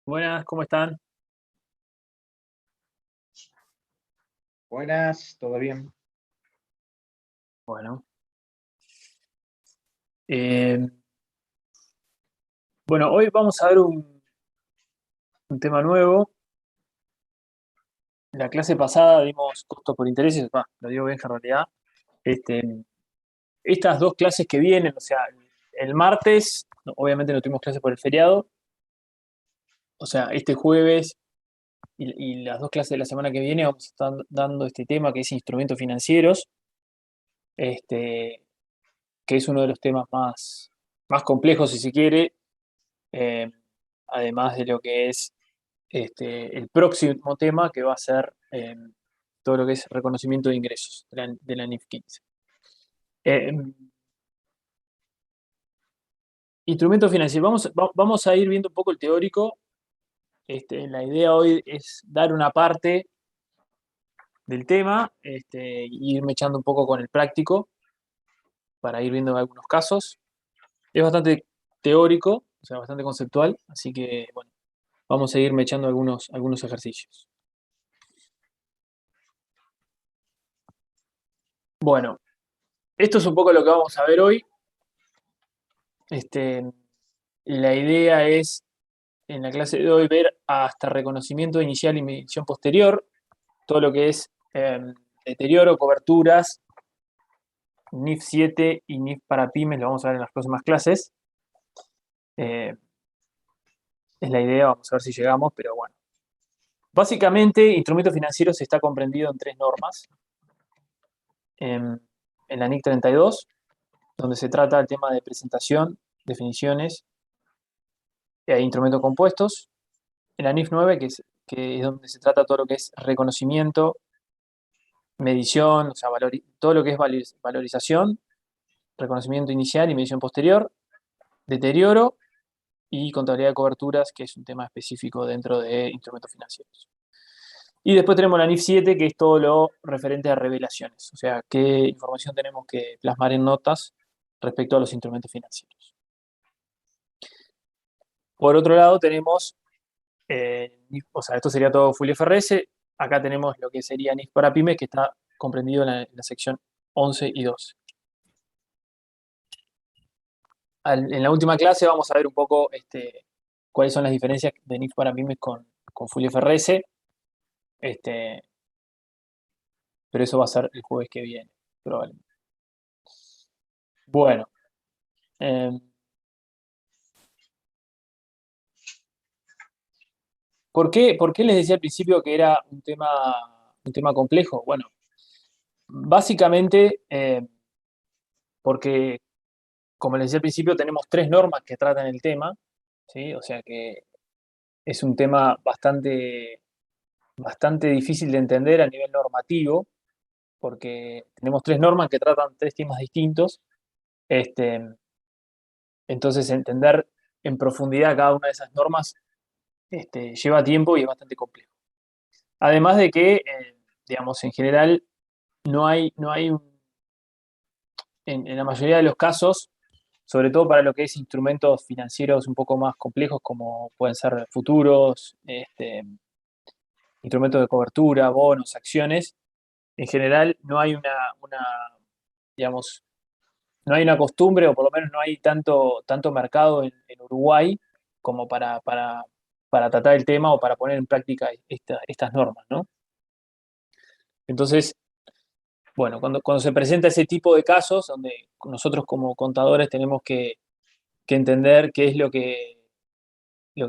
Buenas, ¿cómo están? Buenas, ¿todo bien? Bueno, eh, bueno, hoy vamos a ver un tema nuevo. En la clase pasada dimos costos por intereses, lo digo bien en realidad. Este, Estas dos clases que vienen, o sea, el martes, obviamente no tuvimos clase por el feriado, o sea, este jueves y las dos clases de la semana que viene vamos a estar dando este tema que es instrumentos financieros, este, que es uno de los temas más complejos, si se quiere, eh, además de lo que es el próximo tema que va a ser todo lo que es reconocimiento de ingresos de la NIF 15. Eh, Instrumentos financieros. Vamos a ir viendo un poco el teórico. La idea hoy es dar una parte del tema y irme echando un poco con el práctico para ir viendo algunos casos. Es bastante teórico, o sea, bastante conceptual, así que bueno, vamos a irme echando algunos ejercicios. Bueno, esto es un poco lo que vamos a ver hoy. Este, la idea es, en la clase de hoy, ver hasta reconocimiento inicial y medición posterior, todo lo que es deterioro, coberturas, NIF 7 y NIF para pymes, lo vamos a ver en las próximas clases. Eh, es la idea, vamos a ver si llegamos, pero bueno. Básicamente, instrumentos financieros está comprendido en tres normas. En la NIC 32, donde se trata el tema de presentación, definiciones e instrumentos compuestos. En la NIF 9, que es donde se trata todo lo que es reconocimiento, medición, o sea, todo lo que es valorización, reconocimiento inicial y medición posterior, deterioro y contabilidad de coberturas, que es un tema específico dentro de instrumentos financieros. Y después tenemos la NIF 7, que es todo lo referente a revelaciones, o sea, qué información tenemos que plasmar en notas respecto a los instrumentos financieros. Por otro lado, tenemos, o sea, esto sería todo full IFRS. Acá tenemos lo que sería NIF para pymes, que está comprendido en la sección 11 y 12. En la última clase vamos a ver un poco cuáles son las diferencias de NIF para pymes con full IFRS. Pero eso va a ser el jueves que viene, probablemente. Bueno, eh, ¿por qué les decía al principio que era un tema complejo? Bueno, básicamente porque, como les decía al principio, tenemos tres normas que tratan el tema, ¿sí? O sea que es un tema bastante difícil de entender a nivel normativo, porque tenemos tres normas que tratan tres temas distintos. Este, entonces, entender en profundidad cada una de esas normas lleva tiempo y es bastante complejo. Además de que, digamos, en general, no hay en la mayoría de los casos, sobre todo para lo que es instrumentos financieros un poco más complejos, como pueden ser futuros, instrumentos de cobertura, bonos, acciones, en general no hay digamos, no hay una costumbre, o por lo menos no hay tanto mercado en Uruguay como para tratar el tema o para poner en práctica estas normas, ¿no? Entonces, bueno, cuando se presenta ese tipo de casos, donde nosotros como contadores tenemos que entender qué es lo que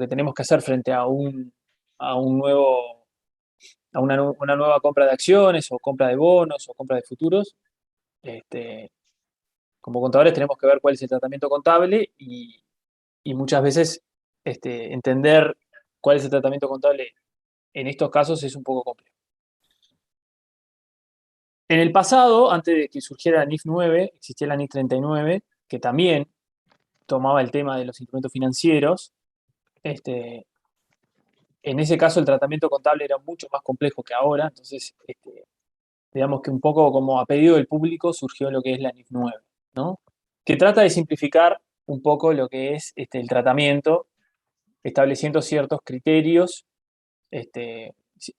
tenemos que hacer frente a un nuevo, una nueva compra de acciones o compra de bonos o compra de futuros, este, como contadores tenemos que ver cuál es el tratamiento contable y muchas veces entender cuál es el tratamiento contable en estos casos es un poco complejo. En el pasado, antes de que surgiera la NIF 9, existía la NIF 39, que también tomaba el tema de los instrumentos financieros. En ese caso, el tratamiento contable era mucho más complejo que ahora, entonces, digamos que un poco como a pedido del público surgió lo que es la NIF 9, ¿no? Que trata de simplificar un poco lo que es el tratamiento estableciendo ciertos criterios,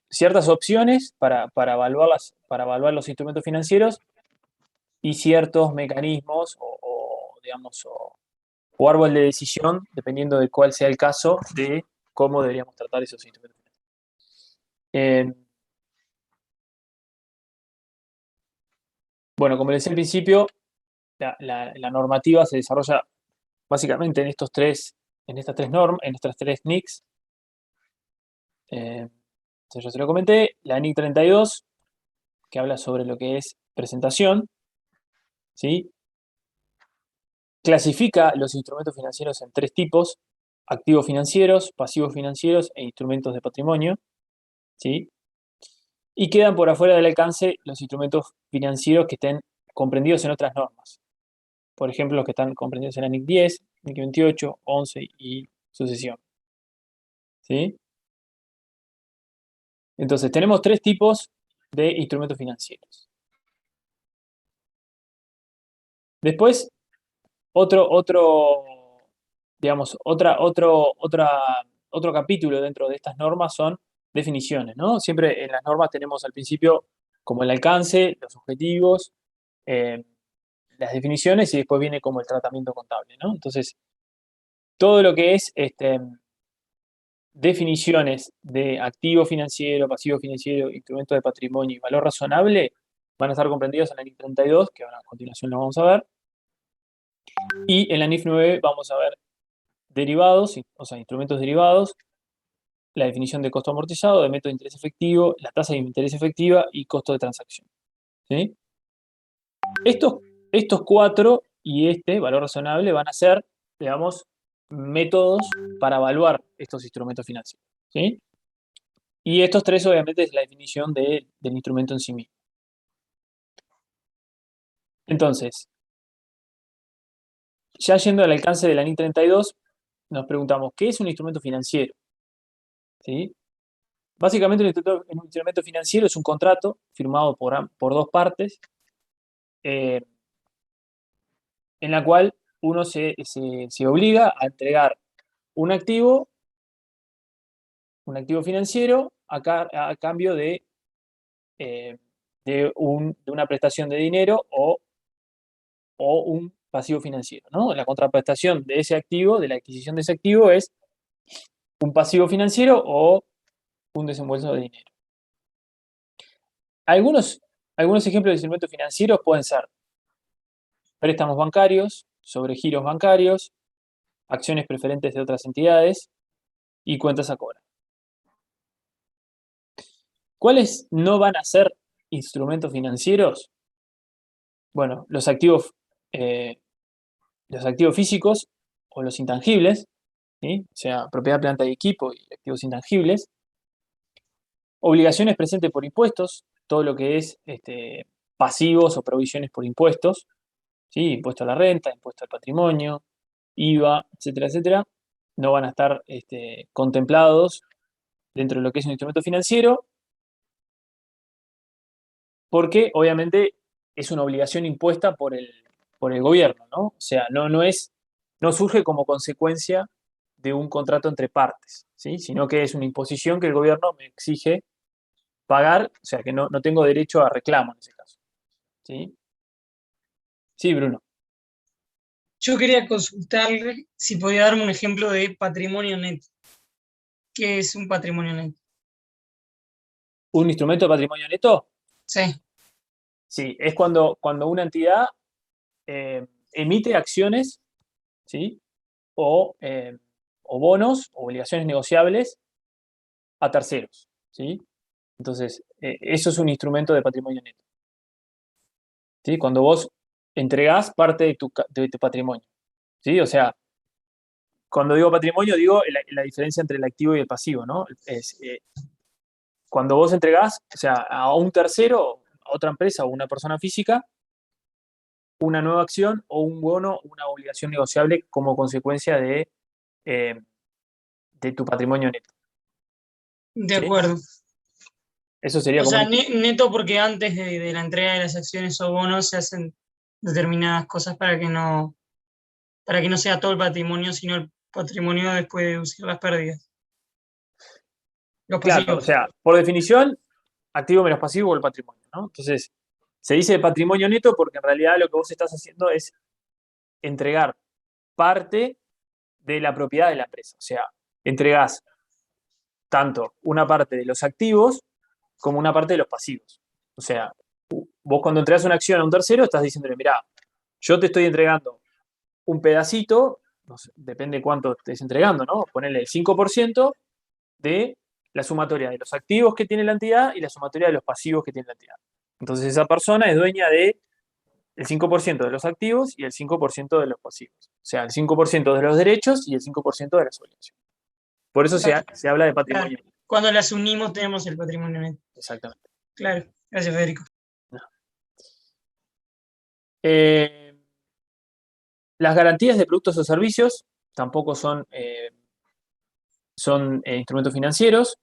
ciertas opciones para evaluar los instrumentos financieros y ciertos mecanismos digamos, o árbol de decisión, dependiendo de cuál sea el caso, de cómo deberíamos tratar esos instrumentos financieros. Bueno, como les decía al principio, la normativa se desarrolla básicamente en estas tres NICs. Yo se lo comenté, la NIC 32, que habla sobre lo que es presentación, ¿sí? Clasifica los instrumentos financieros en tres tipos: activos financieros, pasivos financieros e instrumentos de patrimonio, ¿sí? Y quedan por afuera del alcance los instrumentos financieros que estén comprendidos en otras normas. Por ejemplo, los que están comprendidos en la NIC 10, NIC 28, 11 y sucesión, ¿sí? Entonces, tenemos tres tipos de instrumentos financieros. Después, digamos, otro capítulo dentro de estas normas son definiciones, ¿no? Siempre en las normas tenemos al principio como el alcance, los objetivos, eh, las definiciones y después viene como el tratamiento contable, ¿no? Entonces, todo lo que es definiciones de activo financiero, pasivo financiero, instrumento de patrimonio y valor razonable van a estar comprendidos en la NIF 32, que ahora a continuación lo vamos a ver. Y en la NIF 9 vamos a ver derivados, o sea, instrumentos derivados, la definición de costo amortizado, de método de interés efectivo, la tasa de interés efectiva y costo de transacción, ¿sí? Estos cuatro y valor razonable, van a ser, digamos, métodos para evaluar estos instrumentos financieros, ¿sí? Y estos tres, obviamente, es la definición del instrumento en sí mismo. Entonces, ya yendo al alcance de la NIC 32, nos preguntamos, ¿qué es un instrumento financiero? ¿Sí? Básicamente, un instrumento financiero es un contrato firmado por dos partes, en la cual uno se obliga a entregar un activo financiero a cambio eh, de una prestación de dinero o un pasivo financiero, ¿no? La contraprestación de ese activo, de la adquisición de ese activo, es un pasivo financiero o un desembolso de dinero. Algunos ejemplos de instrumentos financieros pueden ser préstamos bancarios, sobregiros bancarios, acciones preferentes de otras entidades y cuentas a cobrar. ¿Cuáles no van a ser instrumentos financieros? Bueno, eh, los activos físicos o los intangibles, ¿sí? O sea, propiedad, planta y equipo y activos intangibles. Obligaciones presentes por impuestos, todo lo que es pasivos o provisiones por impuestos, ¿sí? Impuesto a la renta, impuesto al patrimonio, IVA, etcétera, etcétera, no van a estar contemplados dentro de lo que es un instrumento financiero, porque obviamente es una obligación impuesta por el gobierno, ¿no? O sea, no surge como consecuencia de un contrato entre partes, ¿sí? Sino que es una imposición que el gobierno me exige pagar, o sea, que no tengo derecho a reclamo en ese caso, ¿sí? Sí, Bruno. Yo quería consultarle si podía darme un ejemplo de patrimonio neto. ¿Qué es un patrimonio neto? ¿Un instrumento de patrimonio neto? Sí, Sí, es cuando una entidad emite acciones, ¿sí? O bonos o obligaciones negociables a terceros, ¿sí? Entonces, eso es un instrumento de patrimonio neto, ¿sí? Cuando vos entregás parte de tu patrimonio, ¿sí? O sea, cuando digo patrimonio, digo la diferencia entre el activo y el pasivo, ¿no? Cuando vos entregás, o sea, a un tercero, a otra empresa o una persona física, una nueva acción o un bono, una obligación negociable como consecuencia eh, de tu patrimonio neto, de ¿sí? acuerdo. Eso sería O como sea, un... neto porque antes de la entrega de las acciones o bonos se hacen determinadas cosas para que no sea todo el patrimonio, sino patrimonio después de deducir las pérdidas. Los Claro, o pasivos. sea, por definición, activo menos pasivo o el patrimonio, ¿no? Entonces, se dice patrimonio neto porque en realidad lo que vos estás haciendo es entregar parte de la propiedad de la empresa. O sea, entregás tanto una parte de los activos como una parte de los pasivos. O sea, vos cuando entregas una acción a un tercero estás diciéndole, mirá, yo te estoy entregando un pedacito, no sé, depende cuánto estés entregando, ¿no? Ponerle el 5% de la sumatoria de los activos que tiene la entidad y la sumatoria de los pasivos que tiene la entidad. Entonces esa persona es dueña de el 5% de los activos y el 5% de los pasivos. O sea, el 5% de los derechos y el 5% de las obligaciones. Por eso se habla de patrimonio. Claro. Cuando las unimos tenemos el patrimonio neto. Exactamente. Claro, gracias Federico. Las garantías de productos o servicios tampoco son instrumentos financieros.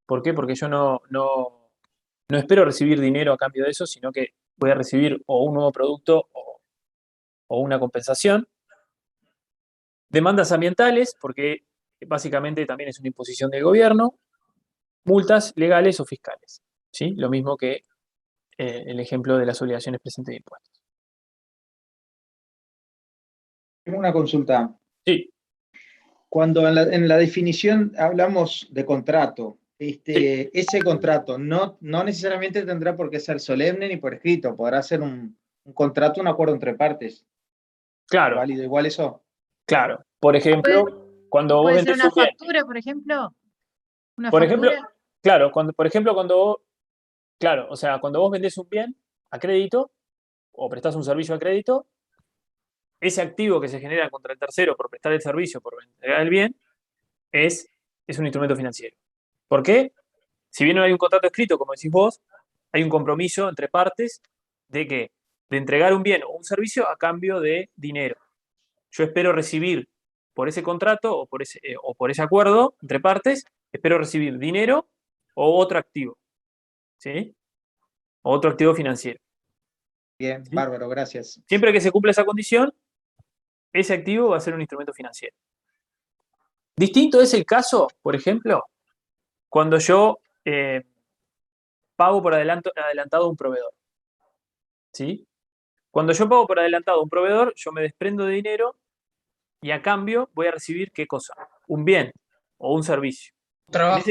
¿Por qué? Porque yo no espero recibir dinero a cambio de eso, sino que voy a recibir o un nuevo producto o una compensación. Demandas ambientales, porque básicamente también es una imposición del gobierno. Multas legales o fiscales. ¿Sí? Lo mismo que el ejemplo de las obligaciones presentes de impuestos. Tengo una consulta. Sí. Cuando en la definición hablamos de contrato, Sí. ese contrato no necesariamente tendrá por qué ser solemne ni por escrito, podrá ser un contrato, un acuerdo entre partes. Claro, ¿Válido igual eso? claro. Por ejemplo, cuando vos ¿Puede ser vendés una un bien. factura, por ejemplo? ¿Una Por ejemplo, factura? claro, claro, o sea, cuando vos vendés un bien a crédito o prestás un servicio a crédito, ese activo que se genera contra el tercero por prestar el servicio, por entregar el bien, es un instrumento financiero. ¿Por qué? Si bien no hay un contrato escrito, como decís vos, hay un compromiso entre partes de entregar un bien o un servicio a cambio de dinero. Yo espero recibir por ese contrato o por ese acuerdo entre partes, espero recibir dinero o otro activo. ¿Sí? O otro activo financiero. Bien, ¿Sí? bárbaro, gracias. Siempre que se cumpla esa condición, ese activo va a ser un instrumento financiero. Distinto es el caso, por ejemplo, cuando yo pago por adelantado a un proveedor. ¿Sí? Cuando yo pago por adelantado a un proveedor, yo me desprendo de dinero y a cambio voy a recibir ¿qué cosa? Un bien o un servicio. Trabajo.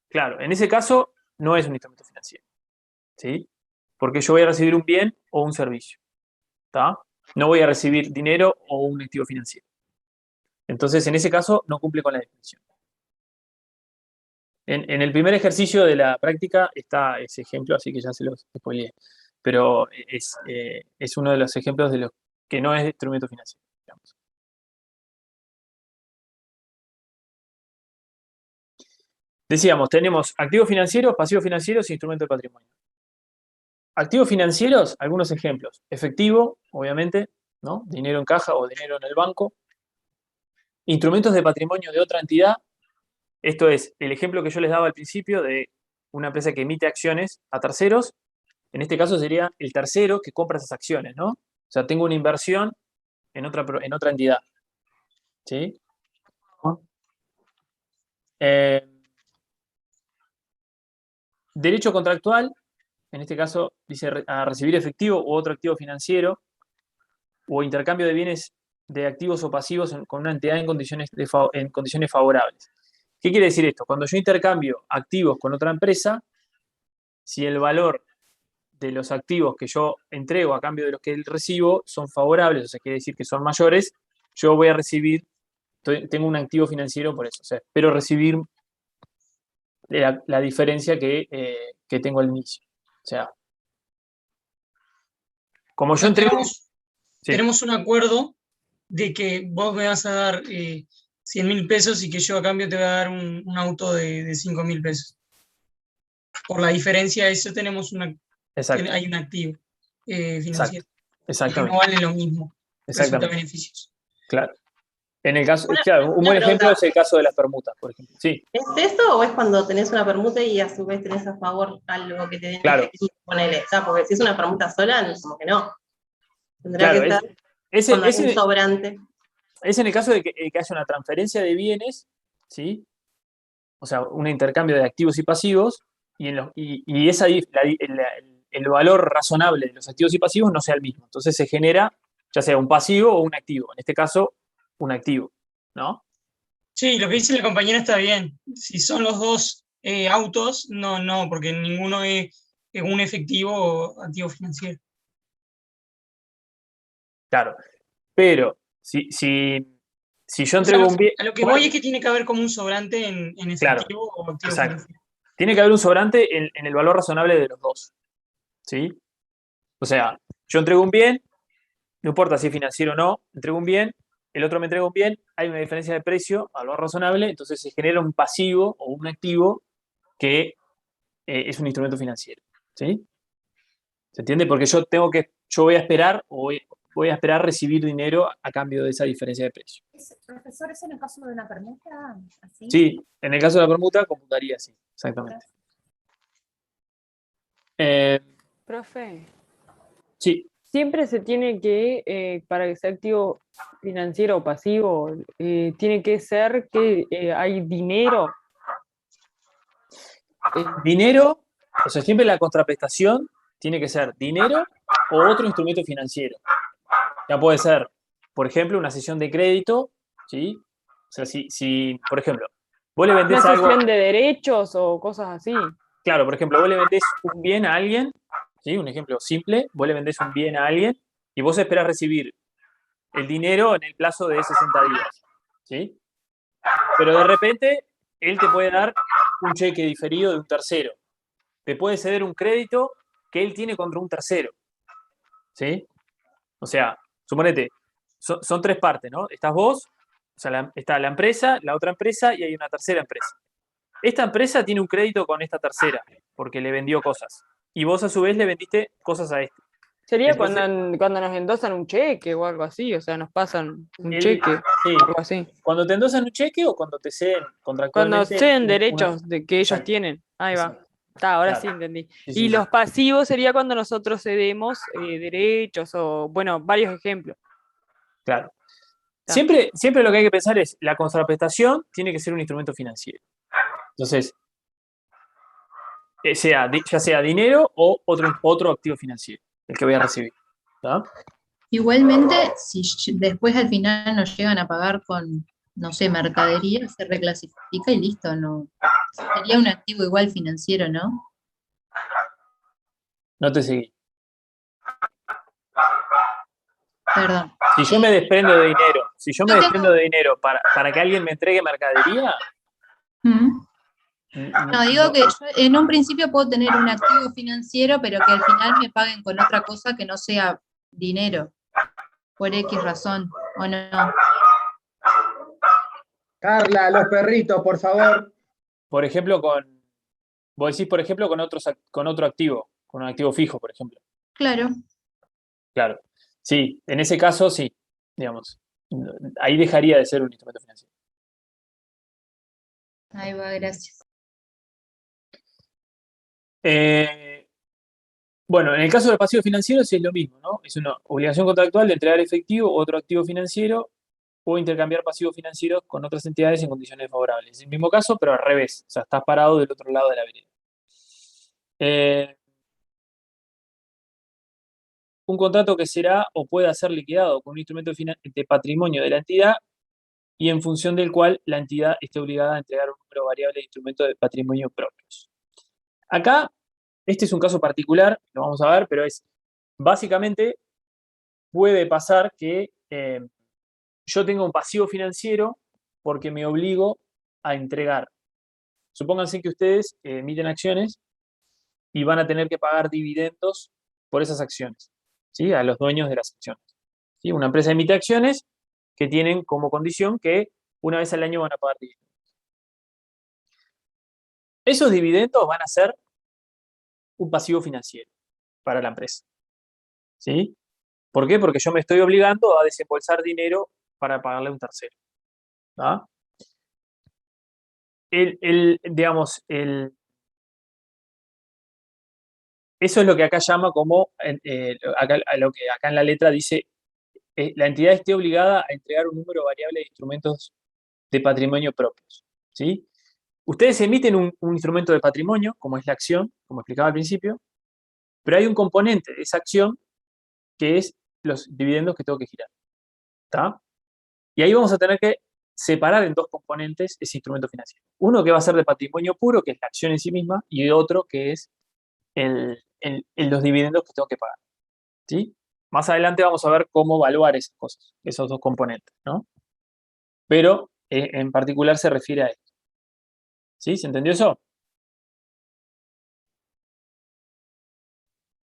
Claro, en ese caso no es un instrumento financiero. ¿Sí? Porque yo voy a recibir un bien o un servicio. ¿Está? No voy a recibir dinero o un activo financiero. Entonces, en ese caso, no cumple con la definición. En el primer ejercicio de la práctica está ese ejemplo, así que ya se los spoileé. Pero es uno de los ejemplos de los que no es instrumento financiero, digamos. Decíamos, tenemos activos financieros, pasivos financieros e instrumentos de patrimonio. Activos financieros, algunos ejemplos. Efectivo, obviamente, ¿no? Dinero en caja o dinero en el banco. Instrumentos de patrimonio de otra entidad. Esto es el ejemplo que yo les daba al principio de una empresa que emite acciones a terceros. En este caso sería el tercero que compra esas acciones, ¿no? O sea, tengo una inversión en otra entidad. ¿Sí? Derecho contractual, en este caso dice a recibir efectivo u otro activo financiero o intercambio de bienes de activos o pasivos con una entidad en condiciones favorables. ¿Qué quiere decir esto? Cuando yo intercambio activos con otra empresa, si el valor de los activos que yo entrego a cambio de los que recibo son favorables, o sea, quiere decir que son mayores, yo voy a recibir, tengo un activo financiero por eso. O sea, espero recibir la diferencia que tengo al inicio. O sea, como yo entrego... Tenemos un acuerdo de que vos me vas a dar 100.000 pesos y que yo a cambio te voy a dar un auto de 5.000 pesos. Por la diferencia de eso tenemos hay un activo financiero. Exactamente. Que no vale lo mismo. Resulta beneficios. Claro. En el caso, claro, un buen ejemplo es el caso de las permutas, por ejemplo. Sí. ¿Es eso o es cuando tenés una permuta y a su vez tenés a favor algo que te den efectivo? Ponele, o sea, porque si es una permuta sola, como que no. Tendría que estar cuando hay un sobrante. Es en el caso de que haya una transferencia de bienes, ¿sí? O sea, un intercambio de activos y pasivos, y el valor razonable de los activos y pasivos no sea el mismo. Entonces se genera ya sea un pasivo o un activo. En este caso, un activo, ¿no? Sí, lo que dice la compañera está bien. Si son los dos autos, no, porque ninguno es un efectivo o activo financiero. Claro. Pero si yo O sea, entrego un bien. a lo que voy es que tiene que haber como un sobrante en Claro, efectivo o activo exacto. financiero. Tiene que haber un sobrante en el valor razonable de los dos. ¿Sí? O sea, yo entrego un bien, no importa si es financiero o no, entrego un bien, el otro me entrega un bien, hay una diferencia de precio, valor razonable, entonces se genera un pasivo o un activo que es un instrumento financiero. ¿Sí? ¿Se entiende? Porque yo voy a esperar o voy a esperar recibir dinero a cambio de esa diferencia de precio. Profesor, ¿es en el caso de una permuta? ¿Así? Sí, en el caso de la permuta, computaría así, exactamente. Profe, Sí, siempre se tiene que, para que sea activo financiero o pasivo, tiene que ser que hay dinero. dinero, o sea, siempre la contraprestación tiene que ser dinero o otro instrumento financiero. Ya puede ser, por ejemplo, una cesión de crédito, ¿sí? O sea, si por ejemplo, vos le vendés Una algo, cesión de derechos o cosas así. claro, por ejemplo, vos le vendés un bien a alguien, ¿sí? Un ejemplo simple, vos le vendés un bien a alguien y vos esperás recibir el dinero en el plazo de 60 días, ¿sí? Pero de repente, él te puede dar un cheque diferido de un tercero, te puede ceder un crédito que él tiene contra un tercero, ¿sí? O sea, suponete, son tres partes, ¿no? Estás vos, o sea, está la empresa, la otra empresa y hay una tercera empresa. Esta empresa tiene un crédito con esta tercera porque le vendió cosas. Y vos a su vez le vendiste cosas a este. Sería Entonces, cuando nos endosan un cheque o algo así, o sea, nos pasan un cheque sí, o algo así. cuando te endosan un cheque o cuando te ceden Cuando contractualmente sean derechos de que ellos Exacto, tienen. Ahí va. exacto. Está, ahora Claro. sí entendí. Sí, Y sí, sí. los pasivos sería cuando nosotros cedemos derechos o, bueno, varios ejemplos. Claro. Está. Siempre lo que hay que pensar es la contraprestación tiene que ser un instrumento financiero. Entonces, ya sea dinero o otro activo financiero, el que voy a recibir. ¿Tá? Igualmente, si después al final nos llegan a pagar con, no sé, mercadería, se reclasifica y listo, no. Sería un activo igual financiero, ¿no? No te seguí. Perdón. Si yo me desprendo de dinero, Yo tengo- para que alguien me entregue mercadería, Mm. No, digo no, que yo en un principio puedo tener un activo financiero, pero que al final me paguen con otra cosa que no sea dinero, por X razón, ¿o no? Carla, los perritos, por favor. por ejemplo, vos decís, por ejemplo, con otro activo, con un activo fijo, por ejemplo. Claro, Claro. Sí, en ese caso sí, digamos. Ahí dejaría de ser un instrumento financiero. ahí va, gracias. Bueno, en el caso de los pasivos financieros es lo mismo, ¿no? Es una obligación contractual de entregar efectivo u otro activo financiero o intercambiar pasivos financieros con otras entidades en condiciones favorables. Es el mismo caso, pero al revés. O sea, estás parado del otro lado de la vereda. Un contrato que será o pueda ser liquidado con un instrumento de patrimonio de la entidad y en función del cual la entidad esté obligada a entregar un número variable de instrumentos de patrimonio propios. Acá, este es un caso particular, lo vamos a ver, pero es básicamente puede pasar que yo tenga un pasivo financiero porque me obligo a entregar. Supónganse que ustedes emiten acciones y van a tener que pagar dividendos por esas acciones, ¿sí? A los dueños de las acciones. ¿Sí? Una empresa emite acciones que tienen como condición que una vez al año van a pagar dividendos. Esos dividendos van a ser un pasivo financiero para la empresa. ¿Sí? ¿Por qué? Porque yo me estoy obligando a desembolsar dinero para pagarle a un tercero. ¿Ah? Digamos, eso es lo que acá llama como, lo que acá en la letra dice la entidad esté obligada a entregar un número variable de instrumentos de patrimonio propios, ¿sí? Ustedes emiten un instrumento de patrimonio, como es la acción, como explicaba al principio, pero hay un componente de esa acción que es los dividendos que tengo que girar, ¿está? Y ahí vamos a tener que separar en dos componentes ese instrumento financiero. Uno que va a ser de patrimonio puro, que es la acción en sí misma, y otro que es los dividendos que tengo que pagar, ¿sí? Más adelante vamos a ver cómo evaluar esas cosas, esos dos componentes, ¿no? Pero en particular se refiere a esto. ¿Sí? ¿Se entendió eso?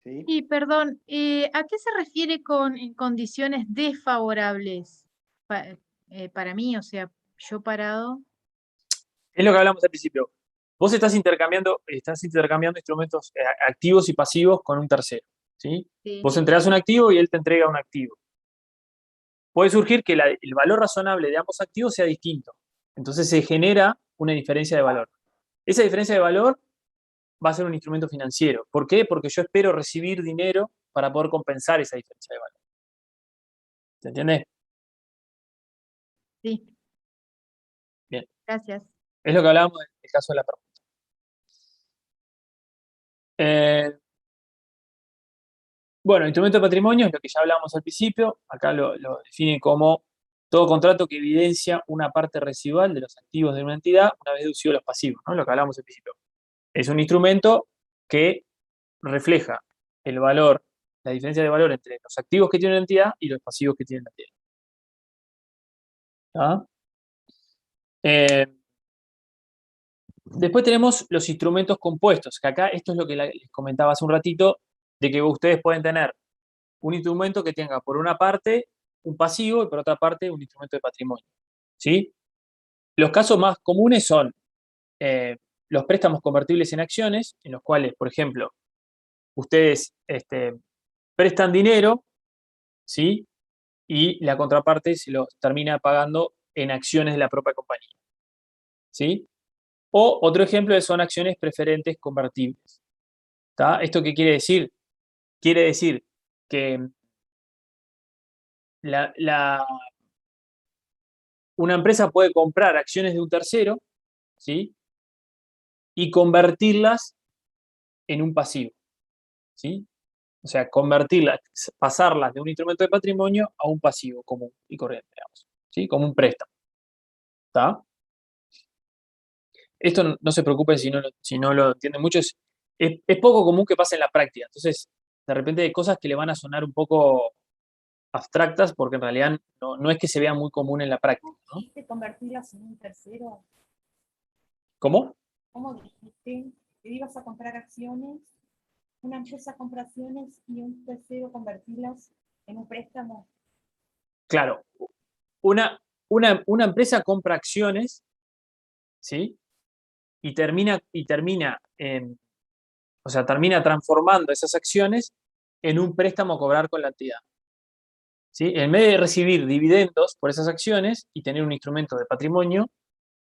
¿Sí? Y perdón, ¿a qué se refiere con en condiciones desfavorables para mí? O sea, yo parado. Es lo que hablamos al principio. Vos estás intercambiando instrumentos activos y pasivos con un tercero, ¿sí? Sí. Vos entregás un activo y él te entrega un activo. Puede surgir que el valor razonable de ambos activos sea distinto. Entonces se genera una diferencia de valor. Esa diferencia de valor va a ser un instrumento financiero. ¿Por qué? Porque yo espero recibir dinero para poder compensar esa diferencia de valor. ¿Se entiende? Sí. Bien. Gracias. Es lo que hablábamos en el caso de la permuta. Bueno, instrumento de patrimonio es lo que ya hablábamos al principio. Acá lo define como todo contrato que evidencia una parte residual de los activos de una entidad una vez deducidos los pasivos, ¿no? Lo que hablábamos al principio. Es un instrumento que refleja el valor, la diferencia de valor entre los activos que tiene una entidad y los pasivos que tiene la entidad. ¿Ah? Después tenemos los instrumentos compuestos, que acá esto es lo que les comentaba hace un ratito, de que ustedes pueden tener un instrumento que tenga por una parte un pasivo y por otra parte un instrumento de patrimonio, ¿sí? Los casos más comunes son los préstamos convertibles en acciones, en los cuales, por ejemplo, ustedes prestan dinero, ¿sí? Y la contraparte se lo termina pagando en acciones de la propia compañía, ¿sí? O otro ejemplo son acciones preferentes convertibles. ¿Está? ¿Esto qué quiere decir? Quiere decir que una empresa puede comprar acciones de un tercero, ¿sí? Y convertirlas en un pasivo, ¿sí? O sea, convertirlas, pasarlas de un instrumento de patrimonio a un pasivo común y corriente, digamos, ¿sí? Como un préstamo. ¿Está? Esto no se preocupen si no lo entienden mucho, es poco común que pase en la práctica. Entonces, de repente hay cosas que le van a sonar un poco abstractas porque en realidad no es que se vea muy común en la práctica, ¿no? ¿Dijiste convertirlas en un tercero? ¿Cómo? ¿Cómo dijiste que ibas a comprar acciones? Una empresa compra acciones y un tercero convertirlas en un préstamo. Claro, una empresa compra acciones, ¿sí? Y termina transformando esas acciones en un préstamo a cobrar con la entidad, ¿sí? En vez de recibir dividendos por esas acciones y tener un instrumento de patrimonio,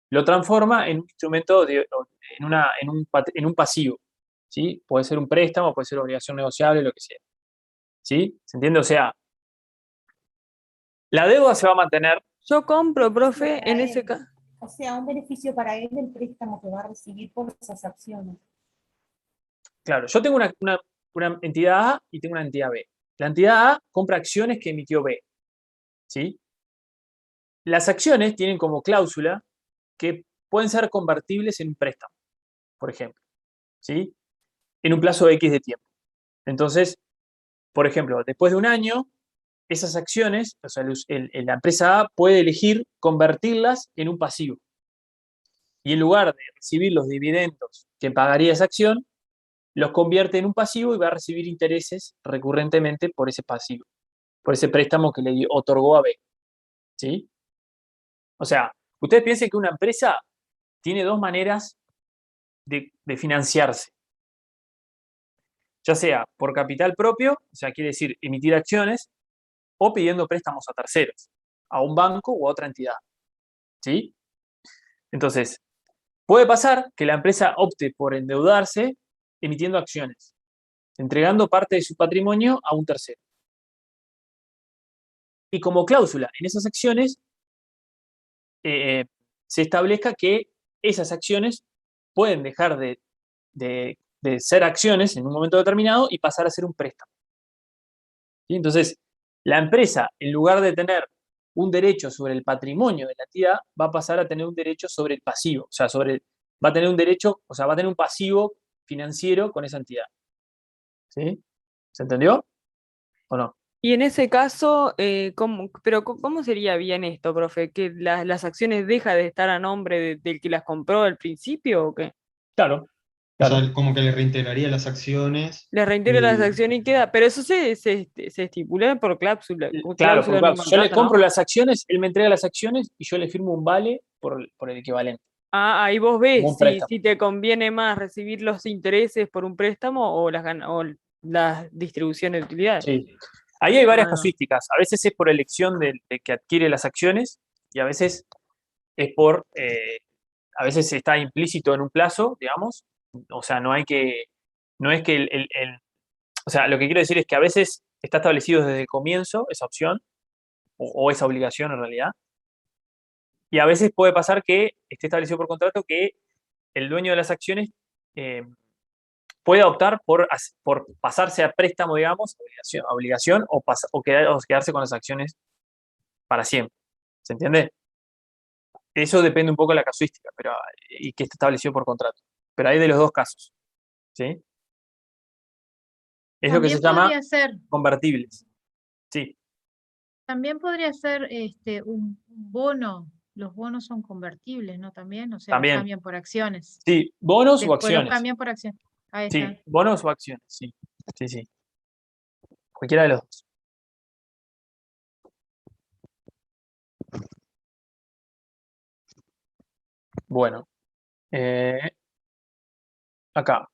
lo transforma en un instrumento, en un pasivo, ¿sí? Puede ser un préstamo, puede ser obligación negociable, lo que sea, ¿sí? ¿Se entiende? O sea, la deuda se va a mantener. Yo compro, profe, Para en él. ese caso. O sea, un beneficio para él del préstamo que va a recibir por esas acciones. Claro, yo tengo una entidad A y tengo una entidad B. La entidad A compra acciones que emitió B, ¿sí? Las acciones tienen como cláusula que pueden ser convertibles en un préstamo, por ejemplo, ¿sí? En un plazo X de tiempo. Entonces, por ejemplo, después de un año, esas acciones, o sea, la empresa A puede elegir convertirlas en un pasivo. Y en lugar de recibir los dividendos que pagaría esa acción, los convierte en un pasivo y va a recibir intereses recurrentemente por ese pasivo, por ese préstamo que le otorgó a B, ¿sí? O sea, ustedes piensen que una empresa tiene dos maneras de financiarse, ya sea por capital propio, o sea, quiere decir emitir acciones, o pidiendo préstamos a terceros, a un banco u a otra entidad, ¿sí? Entonces, puede pasar que la empresa opte por endeudarse emitiendo acciones, entregando parte de su patrimonio a un tercero. y como cláusula en esas acciones se establezca que esas acciones pueden dejar de ser acciones en un momento determinado y pasar a ser un préstamo. ¿Sí? Entonces, la empresa, en lugar de tener un derecho sobre el patrimonio de la entidad, va a pasar a tener un derecho sobre el pasivo, o sea, va a tener un derecho, o sea, va a tener un pasivo financiero con esa entidad. ¿Sí? ¿Se entendió? ¿O no? Y en ese caso, ¿cómo sería bien esto, profe? ¿Que las acciones dejan de estar a nombre del que las compró al principio o qué? Claro, O claro. sea, como que le reintegraría las acciones. Le reintegra las y- acciones y queda, pero eso se estipula por cláusula, Claro, cláusula en un yo le contrato, compro ¿no? las acciones, él me entrega las acciones y yo le firmo un vale por el equivalente, Ah, ahí vos como ves un si, préstamo. si te conviene más recibir los intereses por un préstamo o o las distribuciones de utilidades. Sí. Ahí hay varias Ah, casuísticas. A veces es por elección del que adquiere las acciones y a veces es a veces está implícito en un plazo, digamos. O sea, no es que o sea, lo que quiero decir es que a veces está establecido desde el comienzo esa opción o esa obligación en realidad. Y a veces puede pasar que esté establecido por contrato que el dueño de las acciones eh, puede optar por pasarse a préstamo, digamos, a obligación o quedarse con las acciones para siempre. ¿Se entiende? Eso depende un poco de la casuística y que esté establecido por contrato. Pero hay de los dos casos. ¿Sí? Es lo que se También llama podría ser, convertibles. Sí, también podría ser un bono. Los bonos son convertibles, ¿no? También, o sea, los también. cambian por acciones. Sí, bonos o Después los acciones. cambian por acciones. Ahí está. Sí, bonos o acciones. Sí, sí, sí. Cualquiera de los dos. Bueno, eh, acá.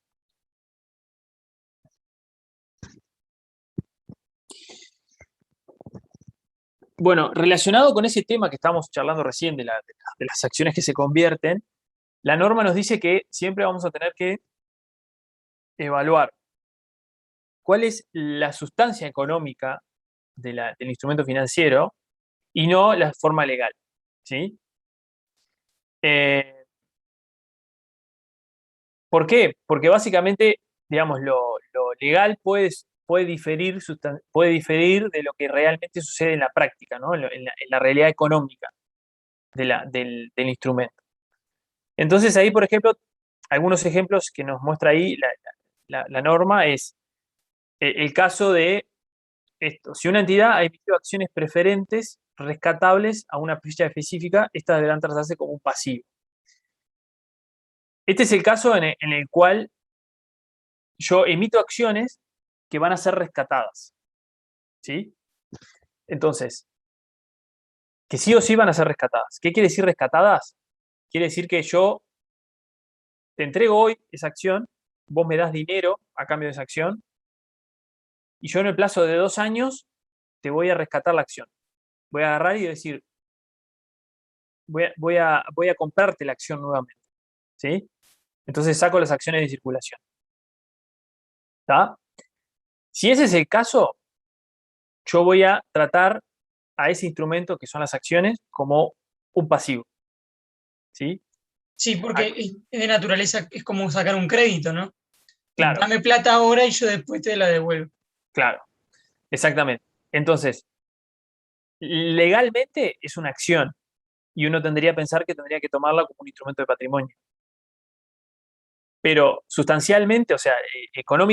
Bueno, relacionado con ese tema que estábamos charlando recién de las acciones que se convierten, la norma nos dice que siempre vamos a tener que evaluar cuál es la sustancia económica del instrumento financiero y no la forma legal. ¿Sí? Eh, ¿Por qué? Porque básicamente, digamos, lo legal puede diferir de lo que realmente sucede en la práctica, ¿no? En la realidad económica del instrumento. Entonces ahí, por ejemplo, algunos ejemplos que nos muestra ahí la norma es el caso de esto. Si una entidad ha emitido acciones preferentes rescatables a una fecha específica, estas deberán tratarse como un pasivo. Este es el caso en el cual yo emito acciones que van a ser rescatadas. ¿Sí? Entonces, que sí o sí van a ser rescatadas. ¿Qué quiere decir rescatadas? Quiere decir que yo te entrego hoy esa acción, vos me das dinero a cambio de esa acción, y yo en el plazo de 2 años te voy a rescatar la acción. Voy a agarrar y decir, voy a comprarte la acción nuevamente. ¿Sí? Entonces saco las acciones de circulación. ¿Está? Si ese es el caso, yo voy a tratar a ese instrumento que son las acciones como un pasivo. ¿Sí? Sí, porque es de naturaleza, es como sacar un crédito, ¿no? Claro, Dame plata ahora y yo después te la devuelvo. claro, exactamente. Entonces, legalmente es una acción y uno tendría que pensar que tendría que tomarla como un instrumento de patrimonio. Pero sustancialmente, o sea,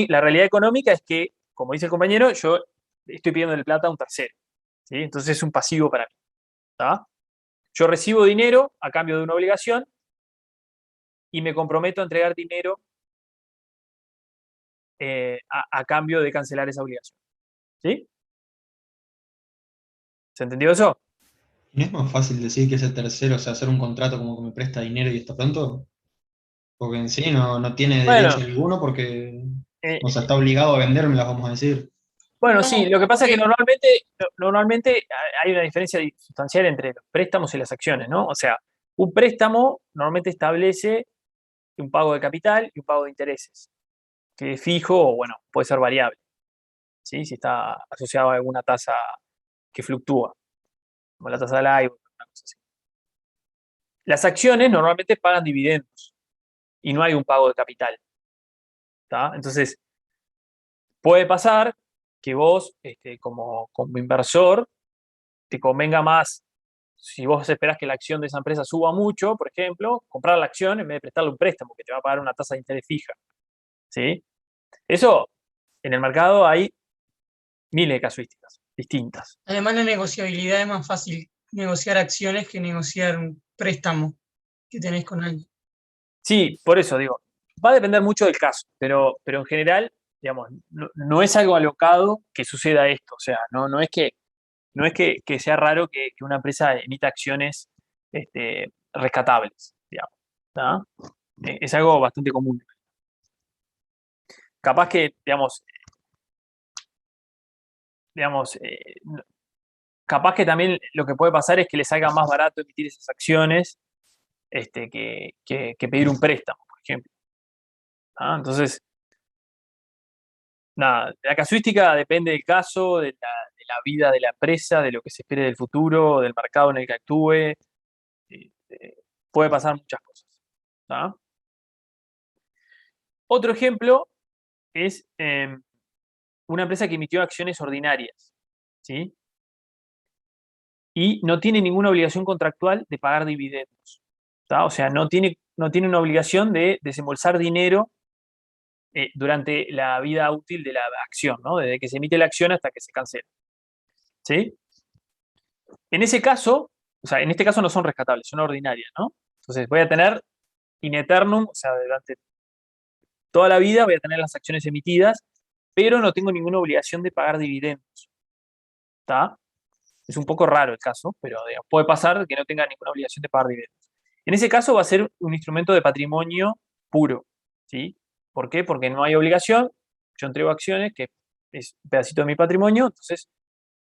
la realidad económica es que, como dice el compañero, yo estoy pidiendo plata a un tercero. ¿Sí? Entonces es un pasivo para mí. ¿Tá? Yo recibo dinero a cambio de una obligación y me comprometo a entregar dinero a cambio de cancelar esa obligación. ¿Sí? ¿Se entendió eso? ¿No es más fácil decir que es el tercero, o sea, hacer un contrato como que me presta dinero y está pronto? Porque en sí no tiene Bueno, derecho alguno porque, eh, o sea, está obligado a vendérmelas, vamos a decir. bueno, No, sí, lo que pasa es que porque normalmente hay una diferencia sustancial entre los préstamos y las acciones, ¿no? O sea, un préstamo normalmente establece un pago de capital y un pago de intereses, que es fijo o, bueno, puede ser variable, ¿sí? Si está asociado a alguna tasa que fluctúa, como la tasa del LIBOR, una cosa así. Las acciones normalmente pagan dividendos y no hay un pago de capital. ¿Tá? Entonces, puede pasar que vos, como inversor, te convenga más, si vos esperás que la acción de esa empresa suba mucho, por ejemplo, comprar la acción en vez de prestarle un préstamo que te va a pagar una tasa de interés fija. ¿Sí? Eso, en el mercado hay miles de casuísticas distintas. Además, la negociabilidad es más fácil negociar acciones que negociar un préstamo que tenés con alguien. Sí, por eso digo, va a depender mucho del caso, pero en general, digamos, no es algo alocado que suceda esto. O sea, no es que sea raro que una empresa emita acciones rescatables, digamos. ¿Tá? Es algo bastante común. Capaz que, capaz que también lo que puede pasar es que les salga más barato emitir esas acciones que pedir un préstamo, por ejemplo. ¿Ah? Entonces, nada, la casuística depende del caso, de la vida de la empresa, de lo que se espere del futuro, del mercado en el que actúe. Puede pasar muchas cosas. ¿Tá? Otro ejemplo es una empresa que emitió acciones ordinarias, ¿sí? Y no tiene ninguna obligación contractual de pagar dividendos. ¿Tá? O sea, no tiene una obligación de desembolsar dinero durante la vida útil de la acción, ¿no? Desde que se emite la acción hasta que se cancela. ¿Sí? En ese caso, o sea, en este caso no son rescatables, son ordinarias, ¿no? Entonces voy a tener in eternum, o sea, durante toda la vida voy a tener las acciones emitidas, pero no tengo ninguna obligación de pagar dividendos. ¿Está? Es un poco raro el caso, pero digamos, puede pasar que no tenga ninguna obligación de pagar dividendos. En ese caso va a ser un instrumento de patrimonio puro, ¿sí? ¿Por qué? Porque no hay obligación, yo entrego acciones, que es un pedacito de mi patrimonio, entonces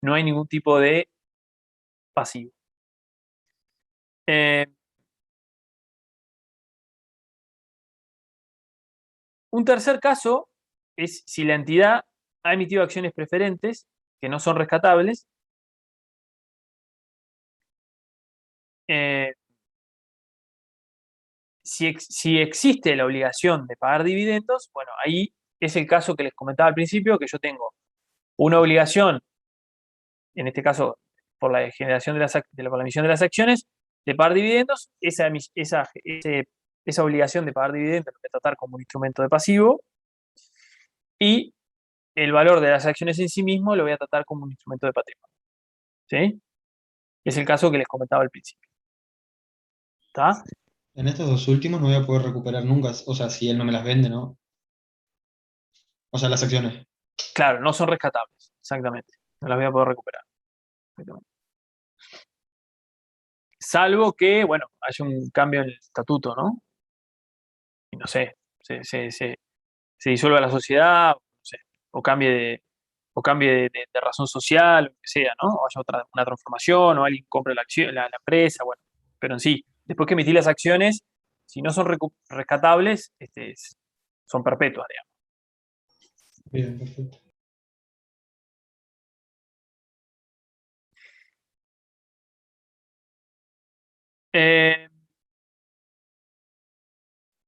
no hay ningún tipo de pasivo. Un tercer caso es si la entidad ha emitido acciones preferentes que no son rescatables. Si existe la obligación de pagar dividendos, bueno, ahí es el caso que les comentaba al principio, que yo tengo una obligación, en este caso por la generación por la emisión de las acciones, de pagar dividendos. Esa obligación de pagar dividendos lo voy a tratar como un instrumento de pasivo, y el valor de las acciones en sí mismo lo voy a tratar como un instrumento de patrimonio. ¿Sí? Es el caso que les comentaba al principio. ¿Está? En estos dos últimos no voy a poder recuperar nunca, o sea, si él no me las vende, ¿no? O sea, las acciones. Claro, no son rescatables, exactamente. No las voy a poder recuperar. Salvo que, bueno, haya un cambio en el estatuto, ¿no? Y no sé, se disuelva la sociedad, no sé, o cambie de razón social, lo que sea, ¿no? O haya una transformación, o alguien compre la acción, la empresa, bueno. Pero en sí, después que emití las acciones, si no son rescatables, son perpetuas, digamos. Bien, perfecto.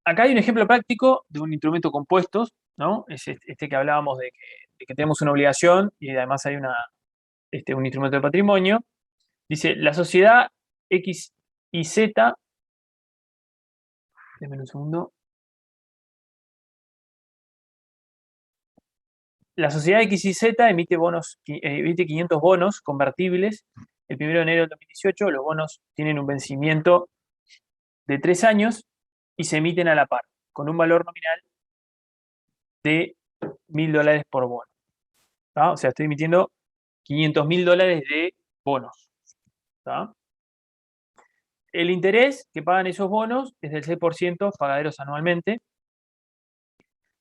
Acá hay un ejemplo práctico de un instrumento compuesto, ¿no? Es este que hablábamos de que tenemos una obligación y además hay un instrumento de patrimonio. Dice, la sociedad X y Z, déjenme un segundo. La sociedad X y Z emite 500 bonos convertibles el 1 de enero del 2018. Los bonos tienen un vencimiento de 3 años y se emiten a la par, con un valor nominal de $1.000 por bono. ¿Tá? O sea, estoy emitiendo $500.000 de bonos. ¿Tá? El interés que pagan esos bonos es del 6% pagaderos anualmente.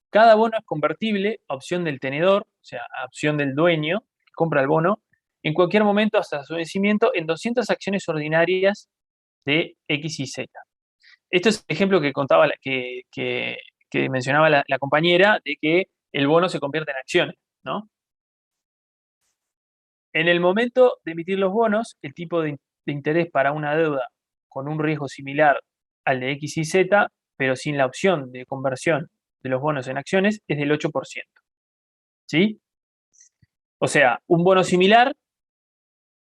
Cada bono es convertible a opción del tenedor, o sea, a opción del dueño que compra el bono, en cualquier momento hasta su vencimiento en 200 acciones ordinarias de X y Z. Esto es el ejemplo que contaba, que mencionaba la compañera, de que el bono se convierte en acciones, ¿no? En el momento de emitir los bonos, el tipo de interés para una deuda con un riesgo similar al de X y Z, pero sin la opción de conversión de los bonos en acciones, es del 8%. ¿Sí? O sea, un bono similar,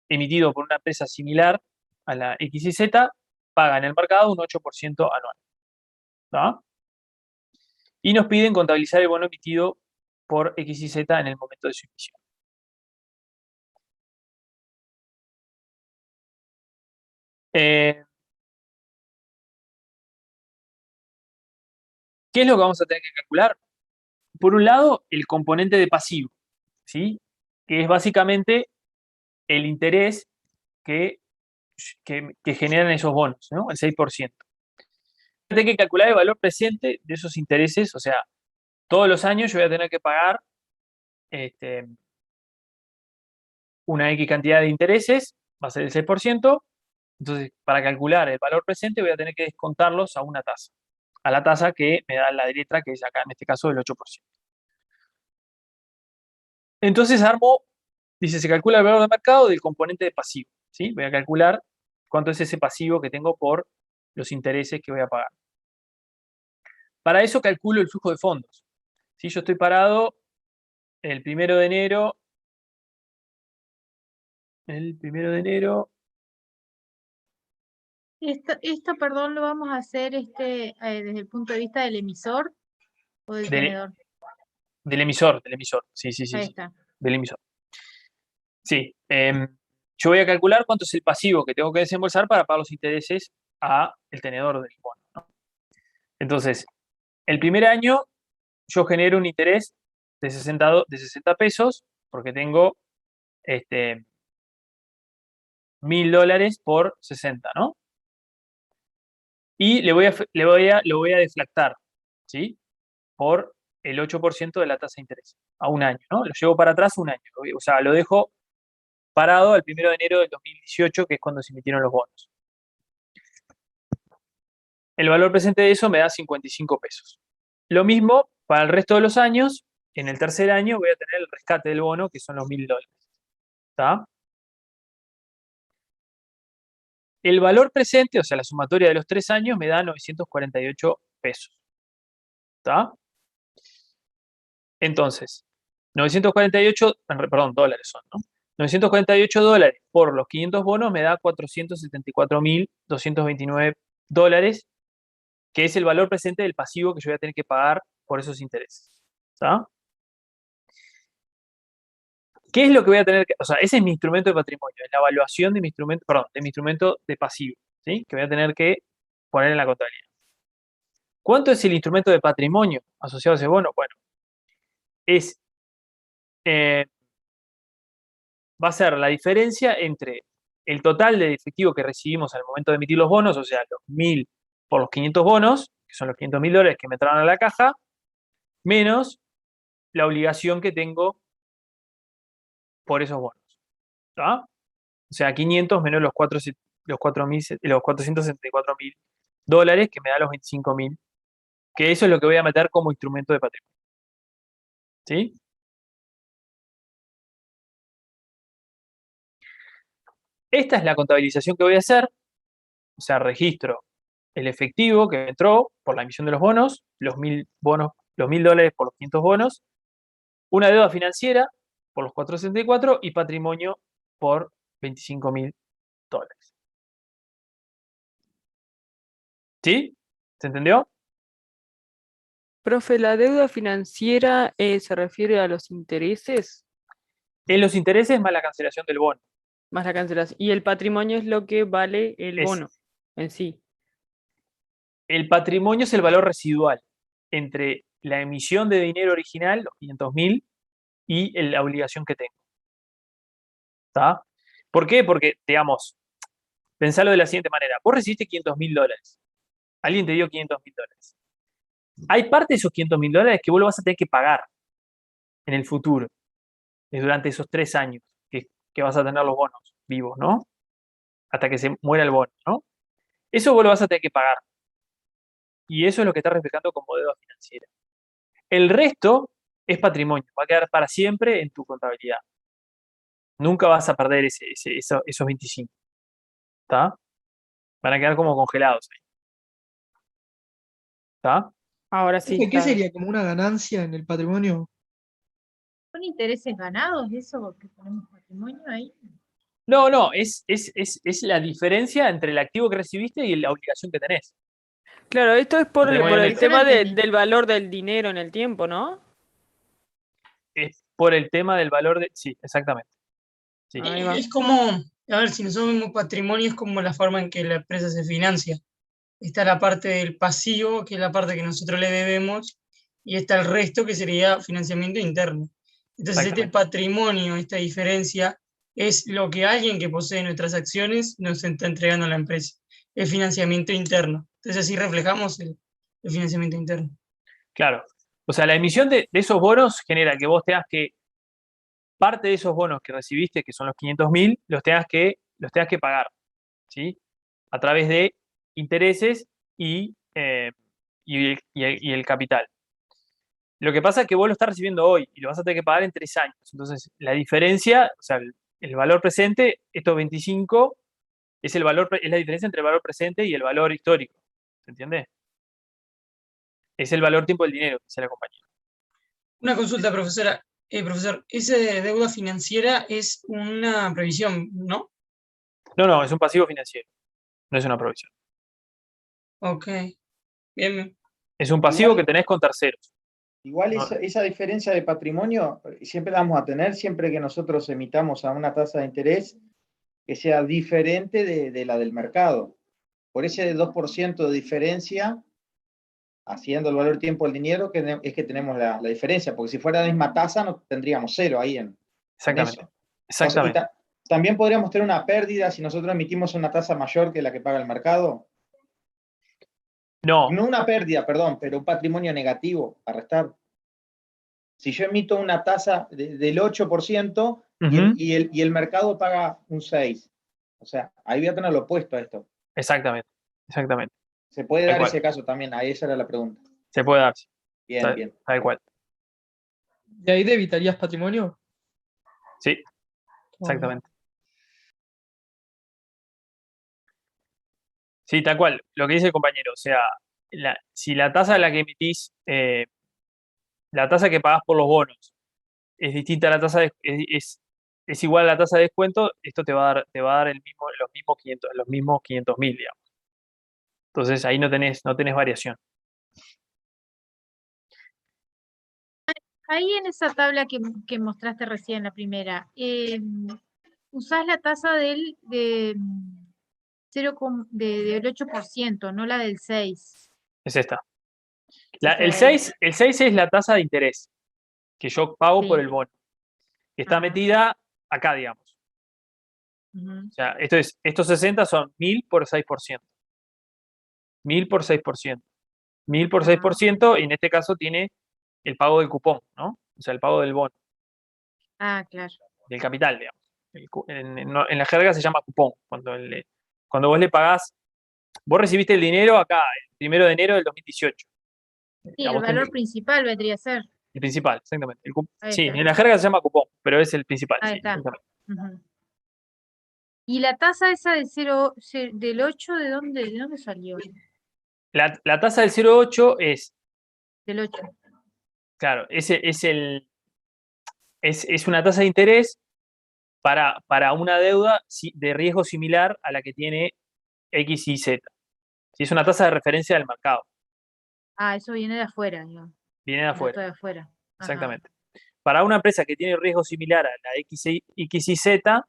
emitido por una empresa similar a la X y Z, paga en el mercado un 8% anual. ¿Tá? Y nos piden contabilizar el bono emitido por X y Z en el momento de su emisión. ¿Qué es lo que vamos a tener que calcular? Por un lado, el componente de pasivo, ¿sí? Que es básicamente el interés que generan esos bonos, ¿no? El 6%. Hay que calcular el valor presente de esos intereses, o sea, todos los años yo voy a tener que pagar una X cantidad de intereses, va a ser el 6%, entonces para calcular el valor presente voy a tener que descontarlos a una tasa, a la tasa que me da la letra, que es acá en este caso el 8%. Entonces armo, dice, se calcula el valor de mercado del componente de pasivo, ¿sí? Voy a calcular cuánto es ese pasivo que tengo por los intereses que voy a pagar. Para eso calculo el flujo de fondos. Si yo estoy parado el 1 de enero, Esto, perdón, lo vamos a hacer desde el punto de vista del emisor o del tenedor. Del emisor, sí, Ahí está. del emisor. Sí, yo voy a calcular cuánto es el pasivo que tengo que desembolsar para pagar los intereses a el tenedor del bono, ¿no? Entonces, el primer año yo genero un interés de 60 pesos porque tengo $1000 por 60, ¿no? Y lo voy a deflactar, ¿sí? Por el 8% de la tasa de interés a un año, ¿no? Lo llevo para atrás un año. O sea, lo dejo parado al 1 de enero del 2018, que es cuando se emitieron los bonos. El valor presente de eso me da 55 pesos. Lo mismo para el resto de los años. En el tercer año voy a tener el rescate del bono, que son los $1000. ¿Está? El valor presente, o sea, la sumatoria de los 3 años, me da 948 pesos. ¿Está? Entonces, 948, perdón, dólares son, ¿no? 948 dólares por los 500 bonos me da 474.229 dólares, que es el valor presente del pasivo que yo voy a tener que pagar por esos intereses. ¿Está? ¿Qué es lo que voy a tener que, o sea, ese es mi instrumento de patrimonio, es la evaluación de mi instrumento, perdón, de mi instrumento de pasivo, ¿sí? Que voy a tener que poner en la contabilidad. ¿Cuánto es el instrumento de patrimonio asociado a ese bono? Bueno, va a ser la diferencia entre el total de efectivo que recibimos al momento de emitir los bonos, o sea, los 1000 por los 500 bonos, que son los $500.000 que me traen a la caja, menos la obligación que tengo por esos bonos. ¿Está? O sea, 500 menos los 474.000 dólares, que me da los 25.000, que eso es lo que voy a meter como instrumento de patrimonio. ¿Sí? Esta es la contabilización que voy a hacer, o sea, registro el efectivo que entró por la emisión de los bonos, los 1000 bonos, los $1000 por los 500 bonos, una deuda financiera por los 464 y patrimonio por $25.000. ¿Sí? ¿Se entendió? Profe, ¿la deuda financiera se refiere a los intereses? En los intereses más la cancelación del bono. Más la cancelación. Y el patrimonio es lo que vale el bono en sí. El patrimonio es el valor residual entre la emisión de dinero original, los 500.000, y la obligación que tengo. ¿Está? ¿Por qué? Porque, digamos, pensalo de la siguiente manera. Vos recibiste $500.000. Alguien te dio $500.000. Hay parte de esos $500.000 que vos lo vas a tener que pagar en el futuro, durante esos 3 años que vas a tener los bonos vivos, ¿no? Hasta que se muera el bono, ¿no? Eso vos lo vas a tener que pagar. Y eso es lo que está reflejando como deuda financiera. El resto es patrimonio, va a quedar para siempre en tu contabilidad. Nunca vas a perder esos 25. ¿Está? Van a quedar como congelados ahí. ¿Está? Ahora sí ¿Qué está. sería? ¿Como una ganancia en el patrimonio? ¿Son intereses ganados eso que ponemos patrimonio ahí? No, es la diferencia entre el activo que recibiste y la obligación que tenés. Claro, esto es por Patrimonio el neto. tema Eso no entendí. del valor del dinero en el tiempo, ¿no? Es por el tema del valor de. Sí, exactamente. Sí. Ahí va. Es como, a ver, si nosotros vemos patrimonio, es como la forma en que la empresa se financia. Está la parte del pasivo, que es la parte que nosotros le debemos, y está el resto, que sería financiamiento interno. Entonces, este Exactamente. patrimonio, esta diferencia, es lo que alguien que posee nuestras acciones nos está entregando a la empresa. El financiamiento interno. Entonces, así reflejamos el financiamiento interno. Claro. O sea, la emisión de esos bonos genera que vos tengas que. Parte de esos bonos que recibiste, que son los 500.000, los tengas que pagar. ¿Sí? A través de intereses y el capital. Lo que pasa es que vos lo estás recibiendo hoy y lo vas a tener que pagar en 3 años. Entonces, la diferencia, o sea, el valor presente, estos 25, es la diferencia entre el valor presente y el valor histórico. ¿Se entiende? Es el valor tiempo del dinero, dice la compañía. Una consulta, profesora. Profesor, esa deuda financiera es una previsión, ¿no? No, es un pasivo financiero, no es una provisión. Ok, bien, bien. Es un pasivo Igual- que tenés con terceros. Igual No. esa diferencia de patrimonio siempre la vamos a tener, siempre que nosotros emitamos a una tasa de interés que sea diferente de la del mercado. Por ese 2% de diferencia, haciendo el valor tiempo del dinero, es que tenemos la diferencia, porque si fuera la misma tasa, no tendríamos cero ahí en Exactamente. eso. Exactamente. También podríamos tener una pérdida si nosotros emitimos una tasa mayor que la que paga el mercado. No, No una pérdida, perdón, pero un patrimonio negativo a restar. Si yo emito una tasa del 8% Ujú. y el mercado paga un 6%, o sea, ahí voy a tener lo opuesto a esto. Exactamente. Se puede Tal dar cual. ese caso también, ahí esa era la pregunta. Se puede dar. Bien, bien. Tal cual. ¿De ahí debitarías patrimonio? Sí, exactamente. Sí, tal cual. Lo que dice el compañero. O sea, si la tasa a la que emitís, la tasa que pagás por los bonos es distinta a la tasa es igual a la tasa de descuento, esto te va a dar los mismos 500.000, digamos. Entonces ahí no tenés variación. Ahí en esa tabla que mostraste recién, la primera, usás la tasa del 8%, no la del 6%. Es esta. Esa El de ahí. 6 es la tasa de interés que yo pago por Sí. el bono, que está Ajá. metida acá, digamos. Ujú. O sea, estos 60 son 1.000 por 6%. 1.000 por 6%. 1.000 por 6%, y en este caso tiene el pago del cupón, ¿no? O sea, el pago del bono, Ah, claro. del capital, digamos. En la jerga se llama cupón. Cuando vos le pagás, vos recibiste el dinero acá, el 1 de enero del 2018. Sí, A el vos valor principal vendría a ser. el principal, exactamente. Ahí Sí, está. en la jerga se llama cupón, pero es el principal, Ahí sí, está. exactamente. Ujú. ¿Y la tasa esa del 8, de dónde salió? La tasa del 0,8 es, Del 8. claro, es una tasa de interés para una deuda de riesgo similar a la que tiene X y Z. Si es una tasa de referencia del mercado, Ah, eso viene de afuera, digamos. viene de afuera, Dato de afuera. Ajá. exactamente. Para una empresa que tiene riesgo similar a la X y Z,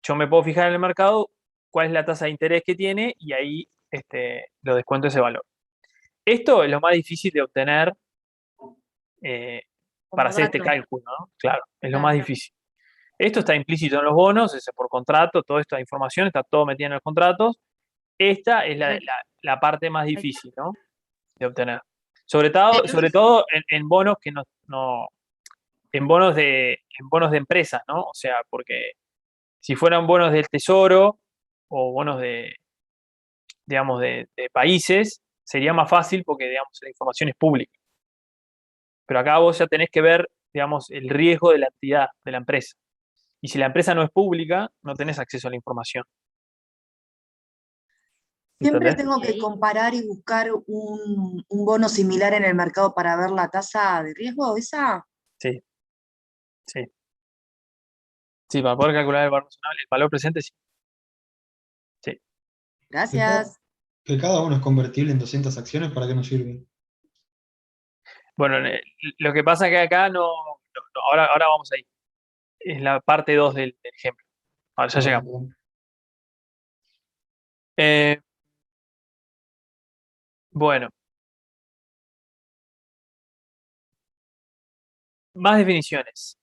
yo me puedo fijar en el mercado cuál es la tasa de interés que tiene y ahí lo descuento ese valor. Esto es lo más difícil de obtener para Como hacer este dato. cálculo, ¿no? Claro, es lo Claro. más difícil. Esto está implícito en los bonos, es por contrato, toda esta información está todo metida en los contratos. Esta es la parte más difícil, ¿no? De obtener. Sobre todo en bonos que en bonos de empresas, ¿no? O sea, porque si fueran bonos del tesoro o bonos digamos, de países, sería más fácil porque, digamos, la información es pública. Pero acá vos ya tenés que ver digamos, el riesgo de la entidad, de la empresa. Y si la empresa no es pública, no tenés acceso a la información. Siempre ¿Entendés? tengo que comparar y buscar un bono similar en el mercado para ver la tasa de riesgo, ¿esa? Sí, sí. Sí, para poder calcular el valor presente, sí. Sí. Gracias. Que cada uno es convertible en 200 acciones, ¿para qué nos sirve? Bueno, lo que pasa es que acá ahora vamos ahí. Es la parte 2 del ejemplo. Ahora ya llegamos. Perdón. Bueno, más definiciones.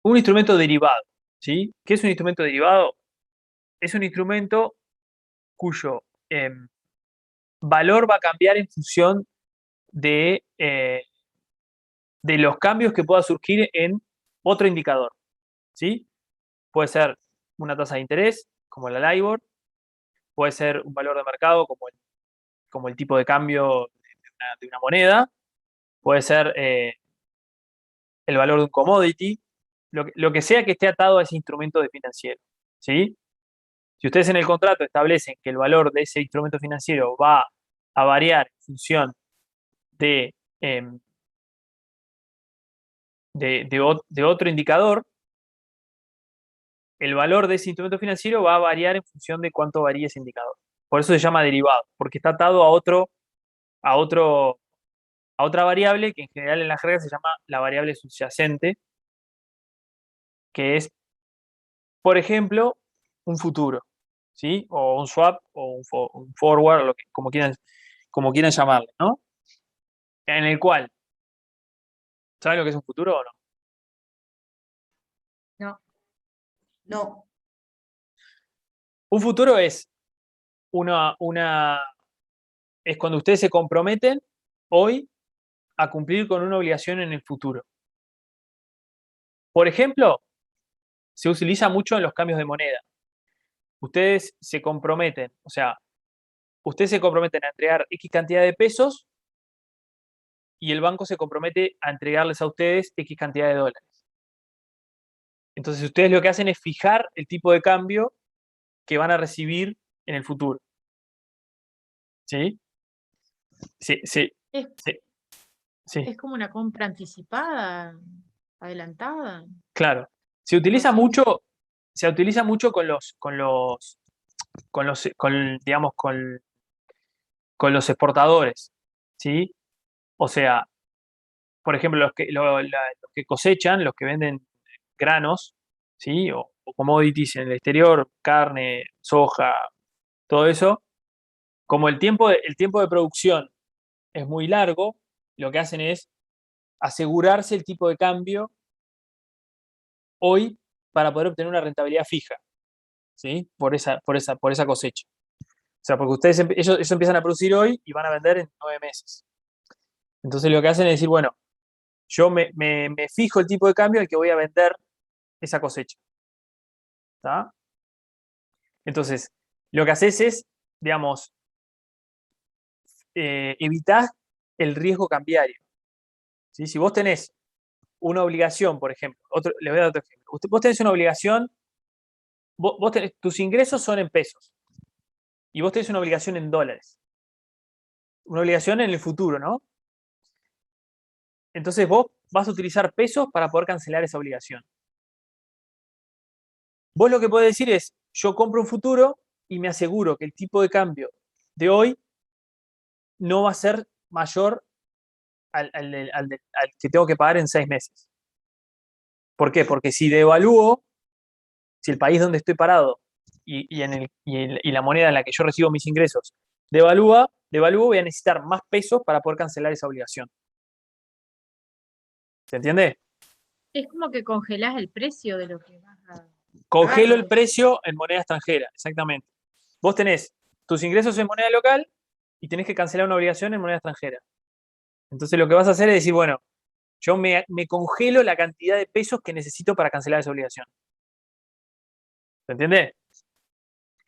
Un instrumento derivado, ¿sí? ¿Qué es un instrumento derivado? Es un instrumento cuyo valor va a cambiar en función de los cambios que pueda surgir en otro indicador, ¿sí? Puede ser una tasa de interés, como la LIBOR, puede ser un valor de mercado, como el tipo de cambio de una moneda, puede ser el valor de un commodity, lo que sea que esté atado a ese instrumento de financiero, ¿sí? Si ustedes en el contrato establecen que el valor de ese instrumento financiero va a variar en función de, em, de otro indicador, el valor de ese instrumento financiero va a variar en función de cuánto varía ese indicador. Por eso se llama derivado, porque está atado a otro, a otra variable que en general en la jerga se llama la variable subyacente, que es, por ejemplo, un futuro, ¿sí? O un swap, o un forward, como quieran llamarle, ¿no? En el cual, ¿saben lo que es un futuro o no? No. No. Un futuro es es cuando ustedes se comprometen hoy a cumplir con una obligación en el futuro. Por ejemplo, se utiliza mucho en los cambios de moneda. Ustedes se comprometen, o sea, ustedes se comprometen a entregar X cantidad de pesos y el banco se compromete a entregarles a ustedes X cantidad de dólares. Entonces, ustedes lo que hacen es fijar el tipo de cambio que van a recibir en el futuro. ¿Sí? Sí, sí, Es, sí, sí, es como una compra anticipada, adelantada. claro. Se algo utiliza así. mucho, digamos, con los exportadores, ¿sí? O sea, por ejemplo, los que cosechan, los que venden granos, ¿sí? O commodities en el exterior, carne, soja, todo eso, como el tiempo de producción es muy largo, lo que hacen es asegurarse el tipo de cambio hoy para poder obtener una rentabilidad fija, ¿sí? Por esa cosecha. O sea, porque ellos empiezan a producir hoy y van a vender en 9 meses. Entonces lo que hacen es decir, bueno, yo me fijo el tipo de cambio al que voy a vender esa cosecha. ¿Está? Entonces, lo que haces es, digamos, evitar el riesgo cambiario. ¿Sí? Si vos tenés una obligación, por ejemplo, le voy a dar otro ejemplo. Vos tenés una obligación, tus ingresos son en pesos y vos tenés una obligación en dólares. Una obligación en el futuro, ¿no? Entonces vos vas a utilizar pesos para poder cancelar esa obligación. Vos lo que podés decir es, yo compro un futuro y me aseguro que el tipo de cambio de hoy no va a ser mayor al que tengo que pagar en 6 meses. ¿Por qué? Porque si devalúo, si el país donde estoy parado y la moneda en la que yo recibo mis ingresos devalúo, voy a necesitar más pesos para poder cancelar esa obligación. ¿Se entiende? Es como que congelás el precio de lo que vas a Congelo pagar. el precio en moneda extranjera, exactamente. Vos tenés tus ingresos en moneda local y tenés que cancelar una obligación en moneda extranjera. Entonces lo que vas a hacer es decir, bueno, yo me congelo la cantidad de pesos que necesito para cancelar esa obligación. ¿Se entiende?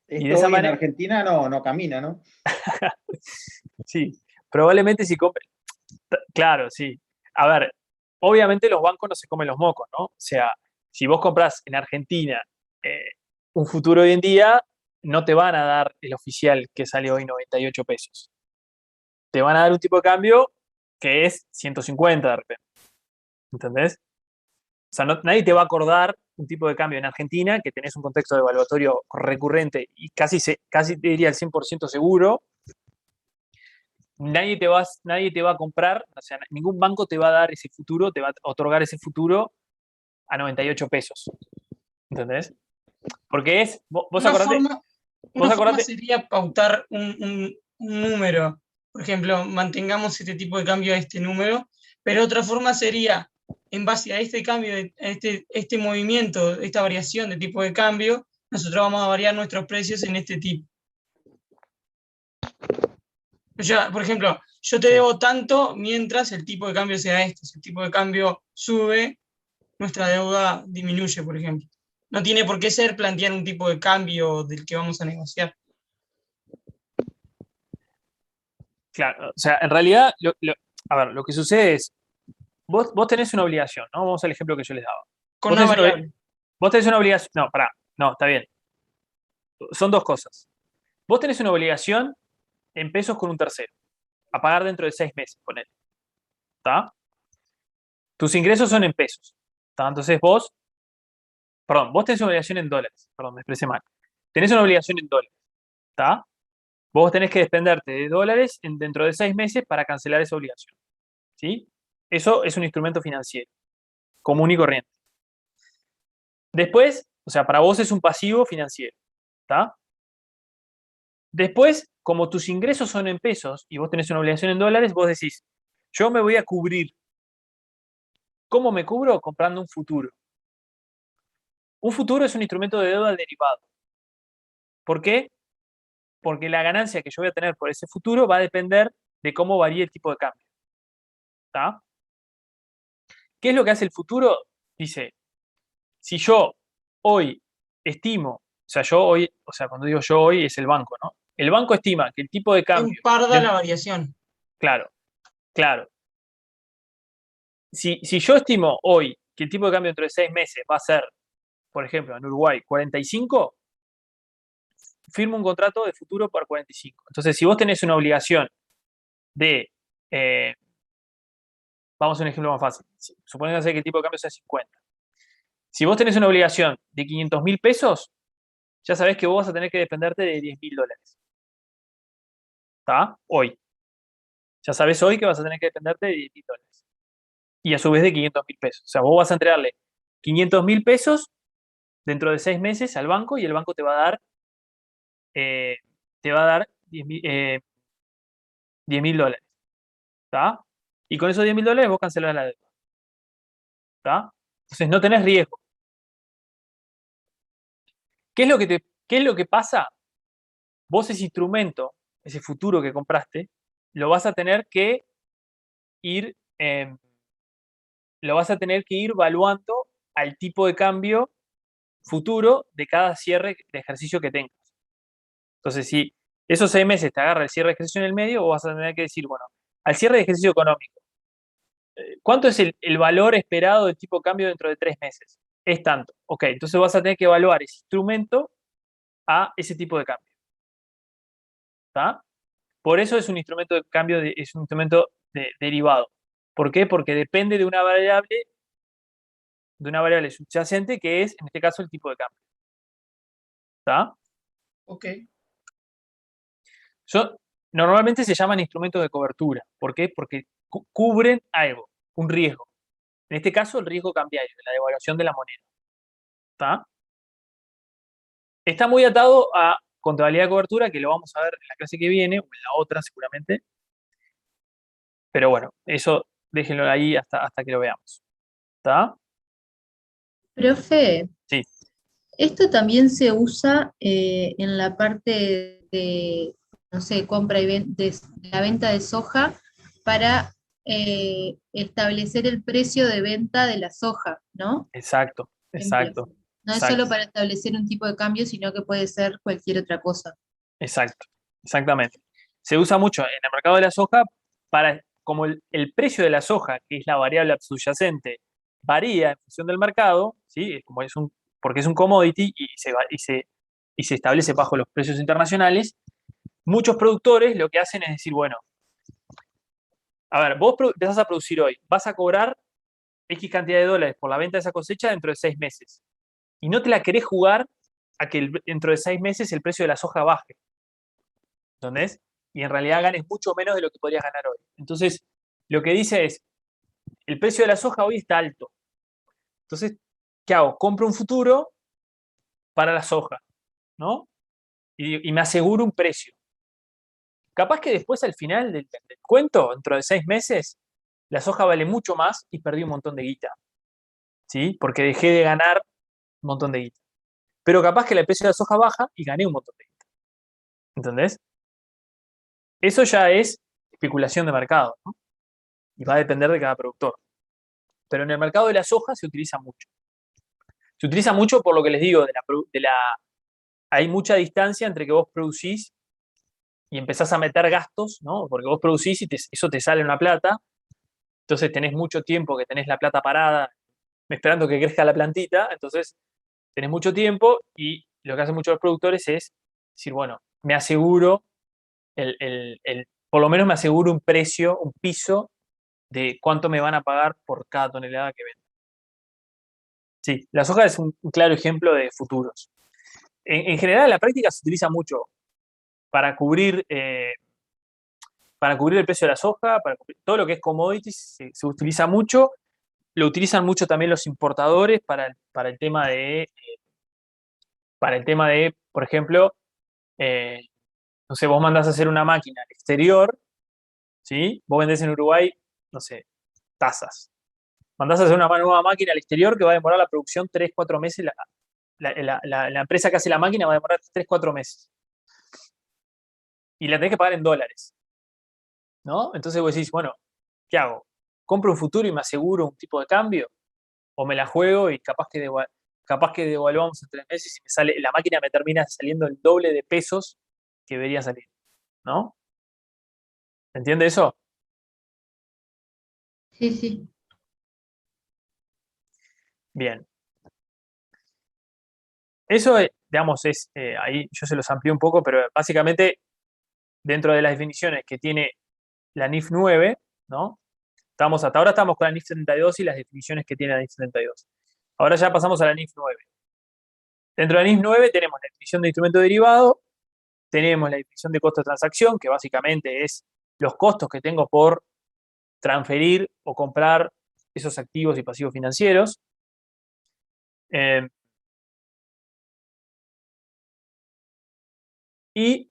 Y de Esto esa hoy en manera, Argentina no camina, ¿no? sí, probablemente si compre, claro, sí. a ver, obviamente los bancos no se comen los mocos, ¿no? O sea, si vos comprás en Argentina un futuro hoy en día, no te van a dar el oficial que sale hoy 98 pesos. Te van a dar un tipo de cambio que es 150 de repente. ¿Entendés? O sea, nadie te va a acordar un tipo de cambio en Argentina que tenés un contexto devaluatorio recurrente y casi te diría el 100% seguro. Nadie te va a comprar, o sea, ningún banco te va a dar ese futuro, te va a otorgar ese futuro a 98 pesos. ¿Entendés? Porque vos Una acordate, forma, vos una forma acordate, sería pautar un número. Por ejemplo, mantengamos este tipo de cambio a este número, pero otra forma sería, en base a este cambio, a este movimiento, esta variación de tipo de cambio, nosotros vamos a variar nuestros precios en este tipo. O sea, por ejemplo, yo te debo tanto mientras el tipo de cambio sea este. Si el tipo de cambio sube, nuestra deuda disminuye, por ejemplo. No tiene por qué ser plantear un tipo de cambio del que vamos a negociar. claro, o sea, en realidad, a ver, lo que sucede es, vos tenés una obligación, ¿no? Vamos al ejemplo que yo les daba. Con una variable. Vos tenés una obligación, no, pará, no, está bien. Son dos cosas. Vos tenés una obligación en pesos con un tercero, a pagar dentro de 6 meses, ponele. ¿Está? Tus ingresos son en pesos. ¿Está? Entonces vos tenés una obligación en dólares. Perdón, me expresé mal. Tenés una obligación en dólares. ¿Está? Vos tenés que desprenderte de dólares dentro de 6 meses para cancelar esa obligación. ¿Sí? Eso es un instrumento financiero, común y corriente. Después, o sea, para vos es un pasivo financiero. ¿Está? Después, como tus ingresos son en pesos y vos tenés una obligación en dólares, vos decís, yo me voy a cubrir. ¿Cómo me cubro? Comprando un futuro. Un futuro es un instrumento de deuda derivado. ¿Por qué? Porque la ganancia que yo voy a tener por ese futuro va a depender de cómo varíe el tipo de cambio. ¿Está? ¿Qué es lo que hace el futuro? Dice, si yo hoy estimo, o sea, cuando digo yo hoy es el banco, ¿no? El banco estima que el tipo de cambio. Parda la variación. Claro, claro. Si yo estimo hoy que el tipo de cambio dentro de 6 meses va a ser, por ejemplo, en Uruguay, 45, firmo un contrato de futuro por 45. Entonces, si vos tenés una obligación de, vamos a un ejemplo más fácil, supongamos que el tipo de cambio sea 50. Si vos tenés una obligación de 500.000 pesos, ya sabés que vos vas a tener que dependerte de 10.000 dólares. ¿Está? Hoy. Ya sabés hoy que vas a tener que dependerte de 10.000 dólares. Y a su vez de 500.000 pesos. O sea, vos vas a entregarle 500.000 pesos dentro de 6 meses al banco y el banco te va a dar 10.000 dólares. ¿Está? Y con esos 10.000 dólares vos cancelás la deuda. ¿Está? Entonces no tenés riesgo. ¿Qué es lo que pasa? Vos ese instrumento, ese futuro que compraste, lo vas a tener que ir, evaluando al tipo de cambio futuro de cada cierre de ejercicio que tengas. Entonces, si esos 6 meses te agarra el cierre de ejercicio en el medio, vos vas a tener que decir, bueno, al cierre de ejercicio económico, ¿cuánto es el valor esperado del tipo de cambio dentro de 3 meses? Es tanto. Ok, entonces vas a tener que evaluar ese instrumento a ese tipo de cambio. ¿Está? Por eso es un instrumento de cambio, es un instrumento derivado. ¿Por qué? Porque depende de una variable subyacente que es, en este caso, el tipo de cambio. ¿Está? Ok. Normalmente se llaman instrumentos de cobertura. ¿Por qué? Porque cubren algo, un riesgo. En este caso, el riesgo cambiario, la devaluación de la moneda. ¿Está? Está muy atado a contabilidad de cobertura, que lo vamos a ver en la clase que viene, o en la otra seguramente. Pero bueno, eso déjenlo ahí hasta que lo veamos. ¿Está? Profe, Sí. esto también se usa en la parte de, no sé, compra y de la venta de soja para establecer el precio de venta de la soja, ¿no? Exacto, exacto. No es solo para establecer un tipo de cambio, sino que puede ser cualquier otra cosa. Exacto, exactamente. Se usa mucho en el mercado de la soja como el precio de la soja, que es la variable subyacente, varía en función del mercado, ¿sí? Porque es un commodity y se establece bajo los precios internacionales, muchos productores lo que hacen es decir, bueno, a ver, vos empezás a producir hoy, vas a cobrar X cantidad de dólares por la venta de esa cosecha dentro de 6 meses. Y no te la querés jugar a que dentro de 6 meses el precio de la soja baje. ¿Entendés? Y en realidad ganes mucho menos de lo que podrías ganar hoy. Entonces, lo que dice es, el precio de la soja hoy está alto. Entonces, ¿qué hago? Compro un futuro para la soja, ¿no? Y me aseguro un precio. Capaz que después, al final del cuento, dentro de 6 meses, la soja vale mucho más y perdí un montón de guita. ¿Sí? Porque dejé de ganar un montón de guita. Pero capaz que el precio de la soja baja y gané un montón de guita. ¿Entendés? Eso ya es especulación de mercado, ¿no? Y va a depender de cada productor. Pero en el mercado de la soja se utiliza mucho. Se utiliza mucho por lo que les digo, hay mucha distancia entre que vos producís y empezás a meter gastos, ¿no? Porque vos producís y eso te sale una plata, entonces tenés mucho tiempo que tenés la plata parada esperando que crezca la plantita, entonces tenés mucho tiempo y lo que hacen muchos los productores es decir, bueno, me aseguro, por lo menos me aseguro un precio, un piso de cuánto me van a pagar por cada tonelada que vendo. Sí, la soja es un claro ejemplo de futuros. En general, en la práctica se utiliza mucho para cubrir el precio de la soja, para cubrir todo lo que es commodities, se utiliza mucho. Lo utilizan mucho también los importadores para el tema de, por ejemplo, no sé, vos mandás a hacer una máquina al exterior, ¿sí? Vos vendés en Uruguay, no sé, tazas. Mandás a hacer una nueva máquina al exterior que va a demorar la producción 3, 4 meses. La empresa que hace la máquina va a demorar 3, 4 meses. Y la tenés que pagar en dólares, ¿no? Entonces vos decís, bueno, ¿qué hago? ¿Compro un futuro y me aseguro un tipo de cambio? ¿O me la juego y capaz que devaluamos en 3 meses y la máquina me termina saliendo el doble de pesos que debería salir, ¿no? ¿Entiende eso? Sí, sí. Bien. Eso, digamos, ahí yo se los amplié un poco, pero básicamente dentro de las definiciones que tiene la NIF 9, ¿no? Hasta ahora estamos con la NIF 72 y las definiciones que tiene la NIF 72. Ahora ya pasamos a la NIF 9. Dentro de la NIF 9 tenemos la definición de instrumento derivado, tenemos la definición de costo de transacción, que básicamente es los costos que tengo por transferir o comprar esos activos y pasivos financieros. Y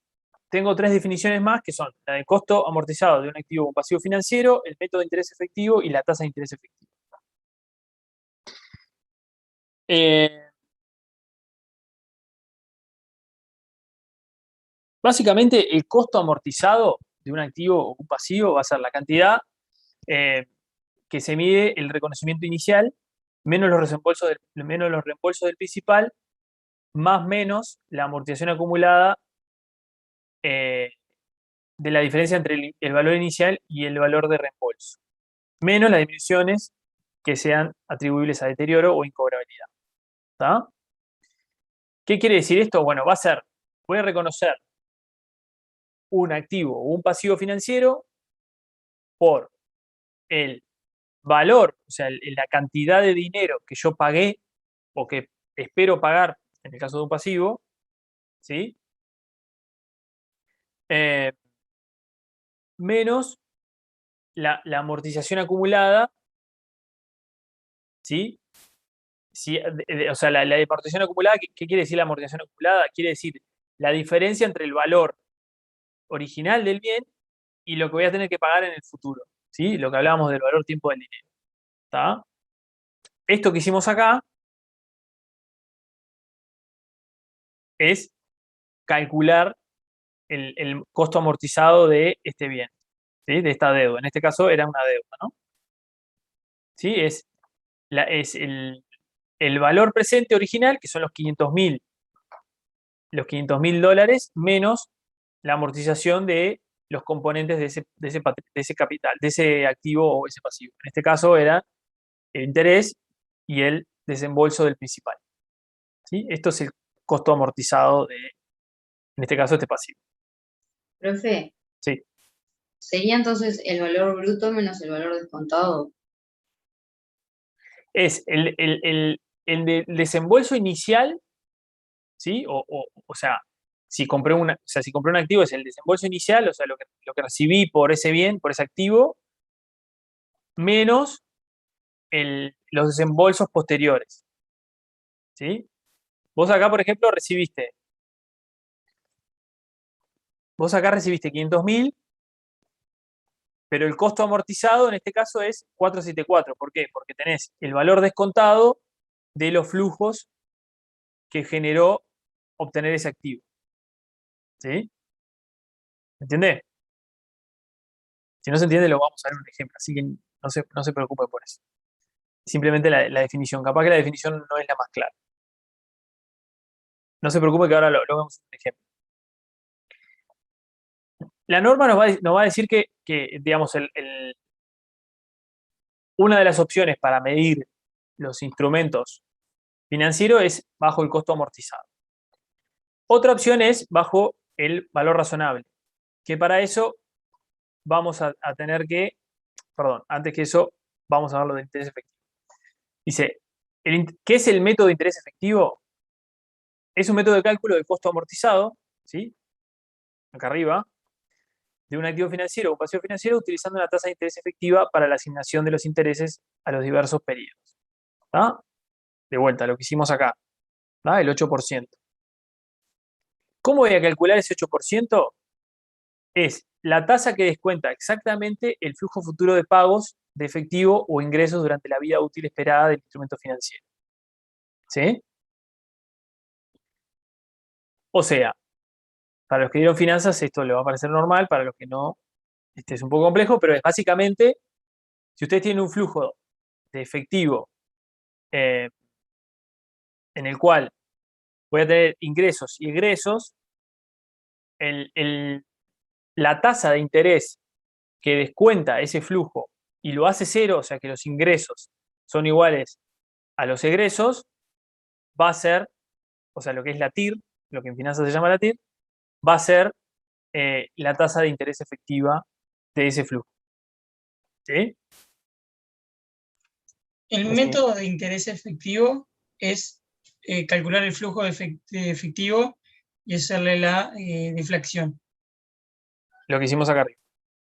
tengo 3 definiciones más, que son la de costo amortizado de un activo o un pasivo financiero, el método de interés efectivo y la tasa de interés efectivo. Básicamente, el costo amortizado de un activo o un pasivo va a ser la cantidad que se mide el reconocimiento inicial, menos los reembolsos del principal, más menos la amortización acumulada de la diferencia entre el valor inicial y el valor de reembolso, menos las disminuciones que sean atribuibles a deterioro o incobrabilidad. ¿Está? ¿Qué quiere decir esto? Bueno, voy a reconocer un activo o un pasivo financiero por el valor, o sea, la cantidad de dinero que yo pagué o que espero pagar en el caso de un pasivo, ¿sí? Menos la amortización acumulada, ¿sí? O sea, la amortización acumulada, ¿qué quiere decir la amortización acumulada? Quiere decir la diferencia entre el valor original del bien y lo que voy a tener que pagar en el futuro, ¿sí? Lo que hablábamos del valor tiempo del dinero. ¿Está? Esto que hicimos acá es calcular el costo amortizado de este bien, ¿sí? De esta deuda. En este caso era una deuda, ¿no? ¿Sí? Es el valor presente original, que son los 500.000 dólares, menos la amortización de los componentes de ese capital, de ese activo o ese pasivo. En este caso era el interés y el desembolso del principal. ¿Sí? Esto es el costo amortizado en este caso, este pasivo. Profe, Sí. ¿sería entonces el valor bruto menos el valor descontado? Es el desembolso inicial, ¿sí? O sea, si compré un activo es el desembolso inicial, o sea, lo que recibí por ese bien, por ese activo, menos los desembolsos posteriores. ¿Sí? Vos acá, por ejemplo, recibiste 500.000, pero el costo amortizado en este caso es 474. ¿Por qué? Porque tenés el valor descontado de los flujos que generó obtener ese activo. ¿Sí? ¿Entiende? Si no se entiende, lo vamos a ver un ejemplo, así que no se preocupe por eso. Simplemente la definición. Capaz que la definición no es la más clara. No se preocupe que ahora lo vemos en un ejemplo. La norma nos va a decir que digamos, una de las opciones para medir los instrumentos financieros es bajo el costo amortizado. Otra opción es bajo el valor razonable, que para eso vamos a tener que, perdón, antes que eso, vamos a ver lo de interés efectivo. Dice, ¿qué es el método de interés efectivo? Es un método de cálculo del costo amortizado, ¿sí? Acá arriba, de un activo financiero o un pasivo financiero utilizando la tasa de interés efectiva para la asignación de los intereses a los diversos periodos. ¿Tá? De vuelta, lo que hicimos acá, ¿tá? El 8%. ¿Cómo voy a calcular ese 8%? Es la tasa que descuenta exactamente el flujo futuro de pagos de efectivo o ingresos durante la vida útil esperada del instrumento financiero. ¿Sí? O sea, para los que dieron finanzas esto le va a parecer normal, para los que no, este es un poco complejo, pero es básicamente, si ustedes tienen un flujo de efectivo en el cual voy a tener ingresos y egresos, la tasa de interés que descuenta ese flujo y lo hace cero, o sea que los ingresos son iguales a los egresos, va a ser, o sea, lo que es la TIR, lo que en finanzas se llama la TIR, va a ser la tasa de interés efectiva de ese flujo. ¿Sí? El método de interés efectivo es calcular el flujo de efectivo y hacerle la deflación. Lo que hicimos acá arriba.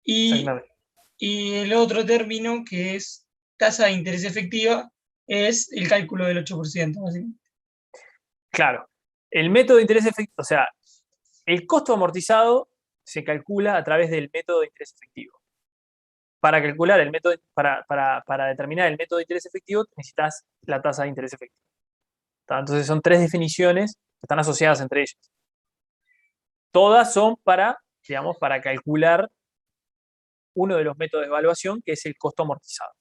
Y el otro término, que es tasa de interés efectiva, es el cálculo del 8%, básicamente. Claro. El método de interés efectivo, o sea, el costo amortizado se calcula a través del método de interés efectivo. Para calcular el método, para determinar el método de interés efectivo, necesitas la tasa de interés efectivo. Entonces son tres definiciones que están asociadas entre ellas. Todas son digamos, para calcular uno de los métodos de evaluación, que es el costo amortizado.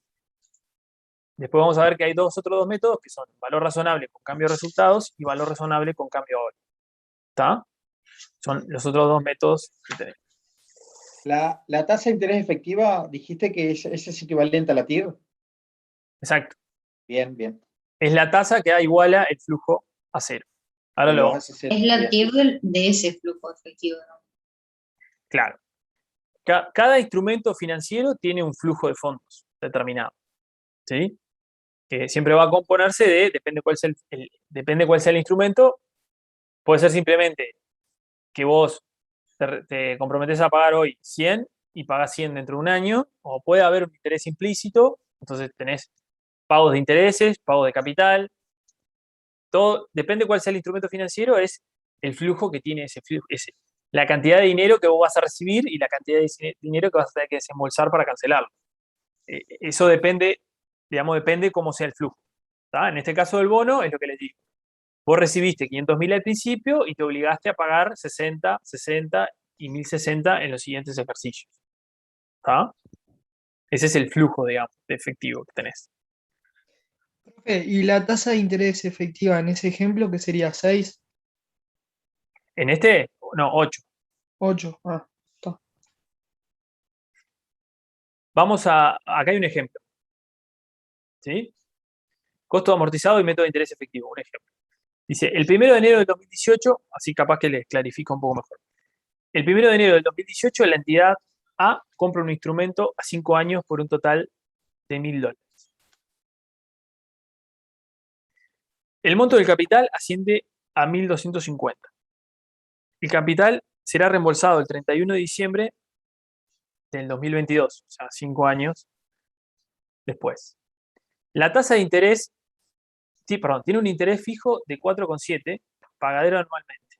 Después vamos a ver que hay otros dos métodos, que son valor razonable con cambio de resultados y valor razonable con cambio ahora. ¿Está? Son los otros dos métodos que tenemos. La tasa de interés efectiva, dijiste que ese es equivalente a la TIR. Exacto. Bien, bien. Es la tasa que da iguala el flujo a cero. Ahora lo vamos. Es la TIR de ese flujo efectivo, ¿no? Claro. Cada instrumento financiero tiene un flujo de fondos determinado. ¿Sí? Que siempre va a componerse depende cuál sea el instrumento, puede ser simplemente que vos te comprometés a pagar hoy 100 y pagás 100 dentro de un año, o puede haber un interés implícito, entonces tenés pagos de intereses, pagos de capital, todo, depende cuál sea el instrumento financiero, es el flujo que tiene ese flujo, la cantidad de dinero que vos vas a recibir y la cantidad de dinero que vas a tener que desembolsar para cancelarlo. Eso depende, digamos, depende cómo sea el flujo. ¿Tá? En este caso del bono es lo que les digo. Vos recibiste 500.000 al principio y te obligaste a pagar 60, 60 y 1.060 en los siguientes ejercicios. ¿Tá? Ese es el flujo, digamos, de efectivo que tenés. Profe, ¿y la tasa de interés efectiva en ese ejemplo que sería 6? En este, no, 8. 8, está. Acá hay un ejemplo. ¿Sí? Costo amortizado y método de interés efectivo, un ejemplo. Dice, el 1 de enero del 2018, así capaz que les clarifico un poco mejor. El 1 de enero del 2018, la entidad A compra un instrumento a 5 años por un total de $1.000. El monto del capital asciende a 1.250. El capital será reembolsado el 31 de diciembre del 2022, o sea, 5 años después. La tasa de interés, sí, perdón, tiene un interés fijo de 4,7, pagadero anualmente.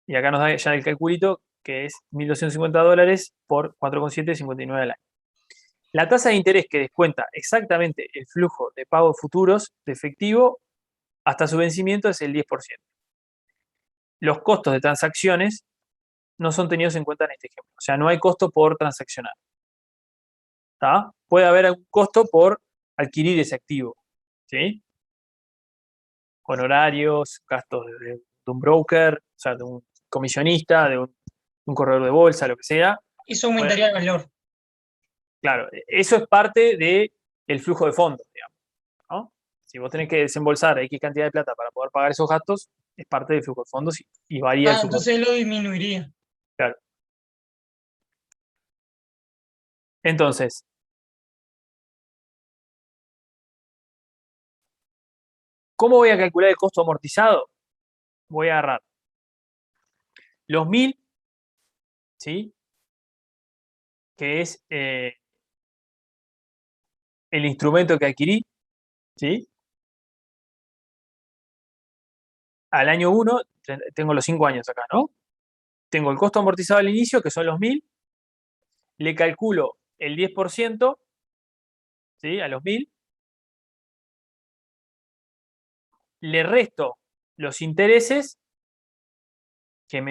Y acá nos da ya el calculito, que es $1.250 por 4,7, 59 al año. La tasa de interés que descuenta exactamente el flujo de pagos futuros de efectivo hasta su vencimiento es el 10%. Los costos de transacciones no son tenidos en cuenta en este ejemplo. O sea, no hay costo por transaccionar. ¿Tá? Puede haber algún costo por adquirir ese activo. ¿Sí? Honorarios, gastos de un broker, o sea, de un comisionista, de un corredor de bolsa, lo que sea. Eso aumentaría el valor. Claro, eso es parte del flujo de fondos, digamos, ¿no? Si vos tenés que desembolsar X cantidad de plata para poder pagar esos gastos, es parte del flujo de fondos y varía el flujo. Entonces lo disminuiría. Claro. Entonces, ¿cómo voy a calcular el costo amortizado? Voy a agarrar los 1.000, ¿sí? Que es el instrumento que adquirí, ¿sí? Al año 1, tengo los 5 años acá, ¿no? Tengo el costo amortizado al inicio, que son los 1.000. Le calculo el 10%, ¿sí? A los 1.000. Le resto los intereses que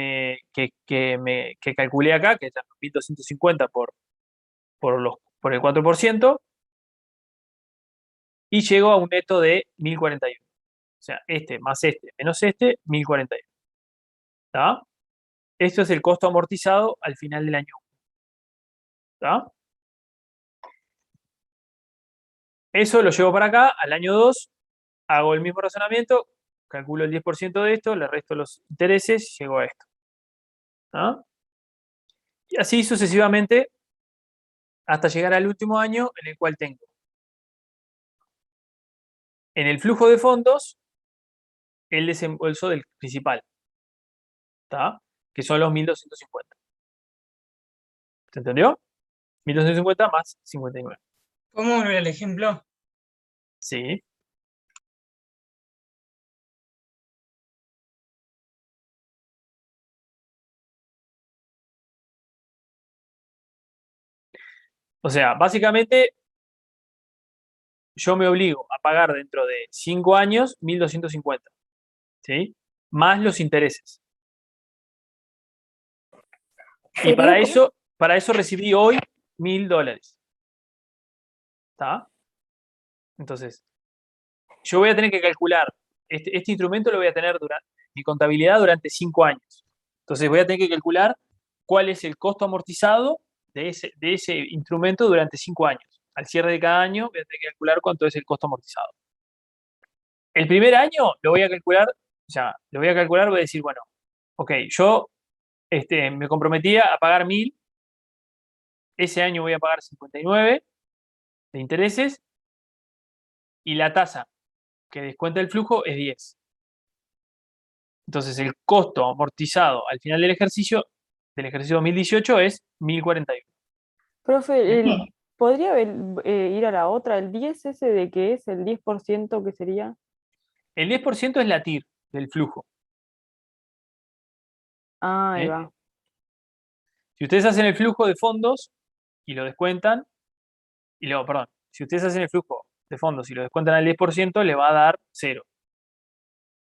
calculé acá, que es 1.250 por el 4%, y llego a un neto de 1.041. O sea, este más este menos este, 1.041. ¿Está? Esto es el costo amortizado al final del año 1. ¿Está? Eso lo llevo para acá, al año 2, hago el mismo razonamiento, calculo el 10% de esto, le resto los intereses, llego a esto. ¿Está? Y así sucesivamente hasta llegar al último año en el cual tengo en el flujo de fondos el desembolso del principal, ¿está? Que son los 1.250. ¿Se entendió? 1.250 más 59. ¿Cómo volver al ejemplo? Sí. O sea, básicamente yo me obligo a pagar dentro de 5 años 1.250, ¿sí? Más los intereses. Y para eso recibí hoy $1.000. ¿Está? Entonces, yo voy a tener que calcular, este instrumento lo voy a tener durante mi contabilidad durante 5 años. Entonces voy a tener que calcular cuál es el costo amortizado de ese instrumento durante 5 años. Al cierre de cada año voy a tener que calcular cuánto es el costo amortizado. El primer año lo voy a calcular, voy a decir, bueno, ok, yo me comprometía a pagar 1.000, ese año voy a pagar 59 de intereses y la tasa que descuenta el flujo es 10. Entonces el costo amortizado al final del ejercicio 2018 es 1.041. Profe, ¿podría ir a la otra? ¿El 10 ese de qué es? ¿El 10% que sería? El 10% es la TIR del flujo. Ah, ahí ¿Sí? va. Si ustedes hacen el flujo de fondos y lo descuentan, si ustedes hacen el flujo de fondos y lo descuentan al 10%, le va a dar 0.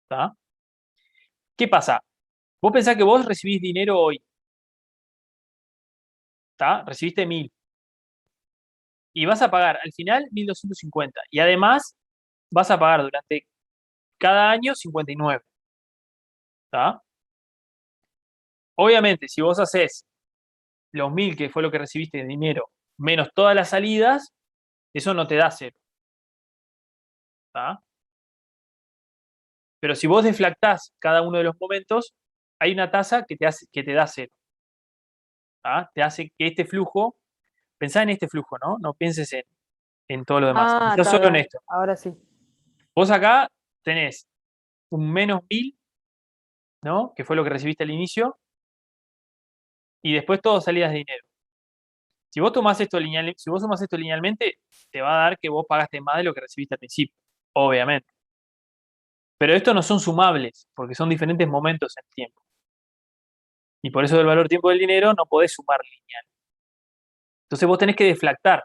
¿Está? ¿Qué pasa? Vos pensás que vos recibís dinero hoy. ¿Está? Recibiste 1.000. Y vas a pagar al final 1.250. Y además vas a pagar durante cada año 59. ¿Está? Obviamente, si vos haces los 1000, que fue lo que recibiste de dinero, menos todas las salidas, eso no te da 0. ¿Tá? Pero si vos deflactás cada uno de los momentos, hay una tasa que te da 0. ¿Tá? Te hace que este flujo, pensá en este flujo, ¿no? No pienses en todo lo demás. Ah, Pensá solo en está. esto. Ahora sí. Vos acá tenés un menos 1000, ¿no? Que fue lo que recibiste al inicio, y después todo salidas de dinero. Si vos tomás esto linealmente, te va a dar que vos pagaste más de lo que recibiste al principio, obviamente. Pero estos no son sumables, porque son diferentes momentos en el tiempo. Y por eso del valor tiempo del dinero no podés sumar lineal. Entonces vos tenés que deflactar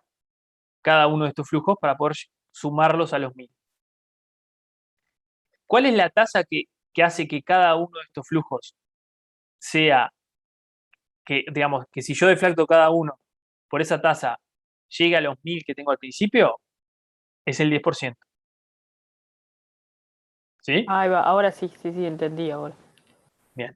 cada uno de estos flujos para poder sumarlos a los 1000. ¿Cuál es la tasa que hace que cada uno de estos flujos sea, que digamos, que si yo deflacto cada uno por esa tasa llegue a los 1000 que tengo al principio? Es el 10%. ¿Sí? Ahí va, ahora sí, entendí ahora. Bien.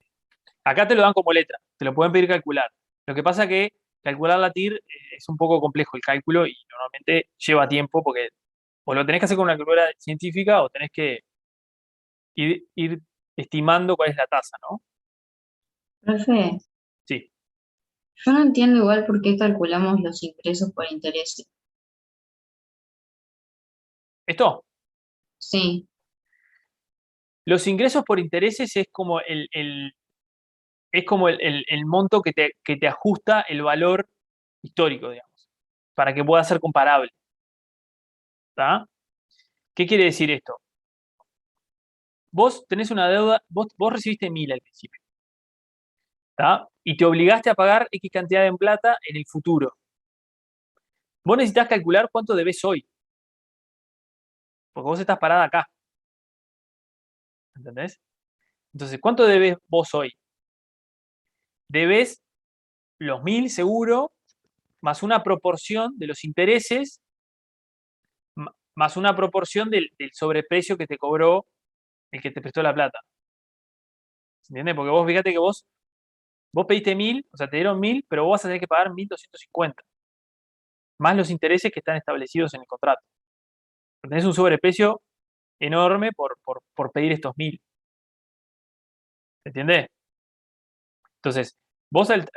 Acá te lo dan como letra, te lo pueden pedir calcular. Lo que pasa que calcular la TIR es un poco complejo el cálculo y normalmente lleva tiempo porque o lo tenés que hacer con una calculadora científica o tenés que ir estimando cuál es la tasa, ¿no? Profe, Sí. yo no entiendo igual por qué calculamos los ingresos por intereses. ¿Esto? Sí, Los ingresos por intereses es como el monto que te ajusta el valor histórico, digamos, para que pueda ser comparable. ¿Tá? ¿Qué quiere decir esto? Vos tenés una deuda, vos recibiste 1000 al principio, ¿tá? Y te obligaste a pagar X cantidad en plata en el futuro. Vos necesitas calcular cuánto debes hoy, porque vos estás parada acá. ¿Entendés? Entonces, ¿cuánto debes vos hoy? Debes los 1000 seguro, más una proporción de los intereses, más una proporción del sobreprecio que te cobró el que te prestó la plata. ¿Entiendes? Porque vos fíjate que vos pediste 1000, o sea, te dieron 1000, pero vos vas a tener que pagar 1250, más los intereses que están establecidos en el contrato. Tenés un sobreprecio enorme por pedir estos 1000. ¿Entiendes? Entonces, vos al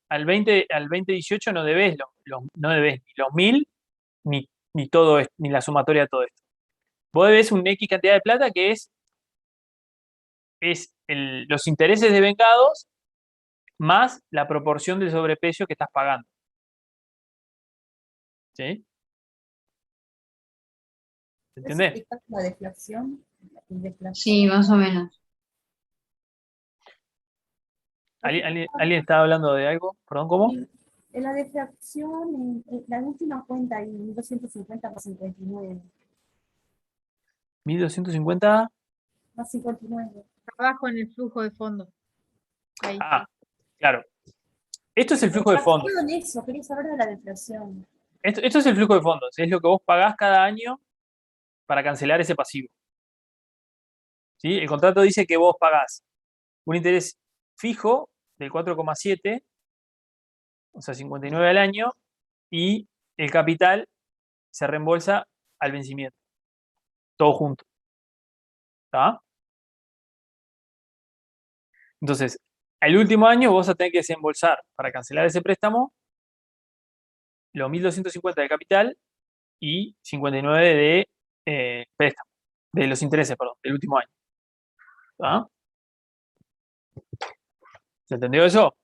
2018 no debés, no debés ni los 1000 ni todo esto, ni la sumatoria de todo esto. Vos debés un X cantidad de plata que es los intereses devengados más la proporción del sobreprecio que estás pagando. ¿Sí? ¿Entendés? ¿Explicas la deflación? sí, más o menos. ¿Alguien estaba hablando de algo? ¿Perdón, cómo? En la deflación, la última cuenta ahí, 1250 más 59. 1250. Más 59. Abajo en el flujo de fondo. Ahí. Ah, claro. Esto es el flujo de fondo. En eso, quería saber de la deflación. Esto es el flujo de fondos. Es lo que vos pagás cada año para cancelar ese pasivo. ¿Sí? El contrato dice que vos pagás un interés fijo del 4,7, o sea, 59 al año, y el capital se reembolsa al vencimiento. Todo junto. ¿Está? Entonces, al último año vos vas a tener que desembolsar para cancelar ese préstamo los 1250 de capital y 59 de préstamo, de los intereses, perdón, del último año. ¿Ah? ¿Se entendió eso?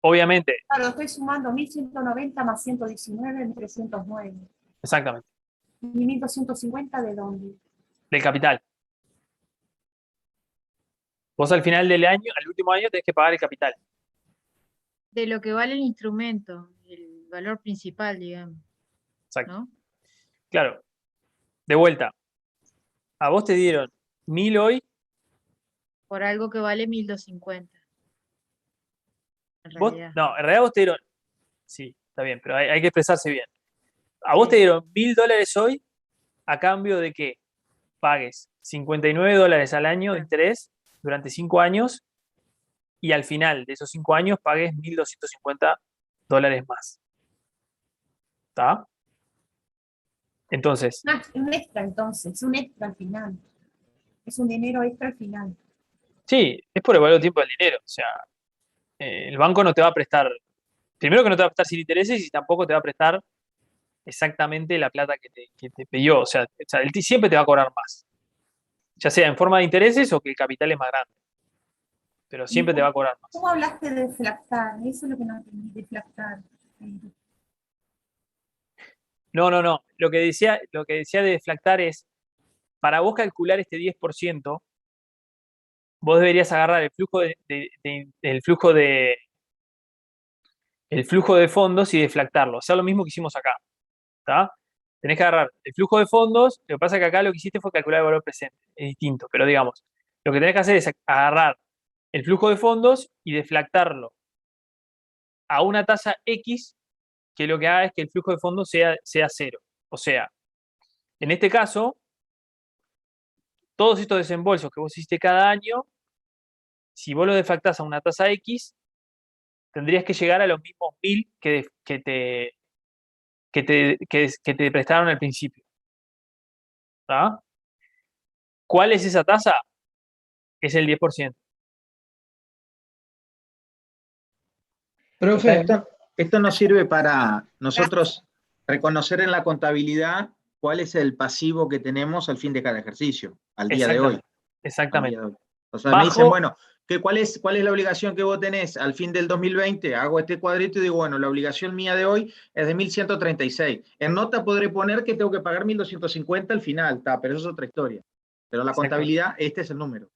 Obviamente. Claro, estoy sumando 1190 más 119, 1309. Exactamente. ¿Y 1250 de dónde? Del capital. Vos al final del año, al último año, tenés que pagar el capital. De lo que vale el instrumento, el valor principal, digamos. Exacto. ¿No? Claro. De vuelta. A vos te dieron 1000 hoy. Por algo que vale 1250. En realidad. No, en realidad vos te dieron. Sí, está bien, pero hay que expresarse bien. A vos te dieron $1000 hoy a cambio de que pagues $59 al año de interés durante 5 años y al final de esos 5 años pagues $1.250 más. ¿Está? Entonces, Un extra entonces, un extra al final. Es un dinero extra al final. sí, es por el valor de tiempo del dinero. O sea, el banco no te va a prestar, primero que no te va a prestar sin intereses y tampoco te va a prestar exactamente la plata que te pidió. O sea, él siempre te va a cobrar más, ya sea en forma de intereses o que el capital es más grande, pero siempre te va a cobrar más. ¿Cómo hablaste de deflactar? Eso es lo que no entendí, deflactar. No. Lo que decía de deflactar es, para vos calcular este 10%, vos deberías agarrar el flujo de fondos y deflactarlo. O sea, lo mismo que hicimos acá. ¿Tá? Tenés que agarrar el flujo de fondos. Lo que pasa es que acá lo que hiciste fue calcular el valor presente. Es distinto, pero digamos, lo que tenés que hacer es agarrar el flujo de fondos y deflactarlo a una tasa X, que lo que haga es que el flujo de fondos sea cero. O sea, en este caso, todos estos desembolsos que vos hiciste cada año, si vos los deflactás a una tasa X, tendrías que llegar a los mismos 1.000 que te prestaron al principio. ¿Tá? ¿Cuál es esa tasa? Es el 10%. Profe, Esto nos sirve para nosotros reconocer en la contabilidad cuál es el pasivo que tenemos al fin de cada ejercicio, al día de hoy. Exactamente. O sea, me dicen, bueno, ¿cuál es la obligación que vos tenés al fin del 2020? Hago este cuadrito y digo, bueno, la obligación mía de hoy es de 1.136. En nota podré poner que tengo que pagar 1.250 al final, pero eso es otra historia. Pero la contabilidad, este es el número.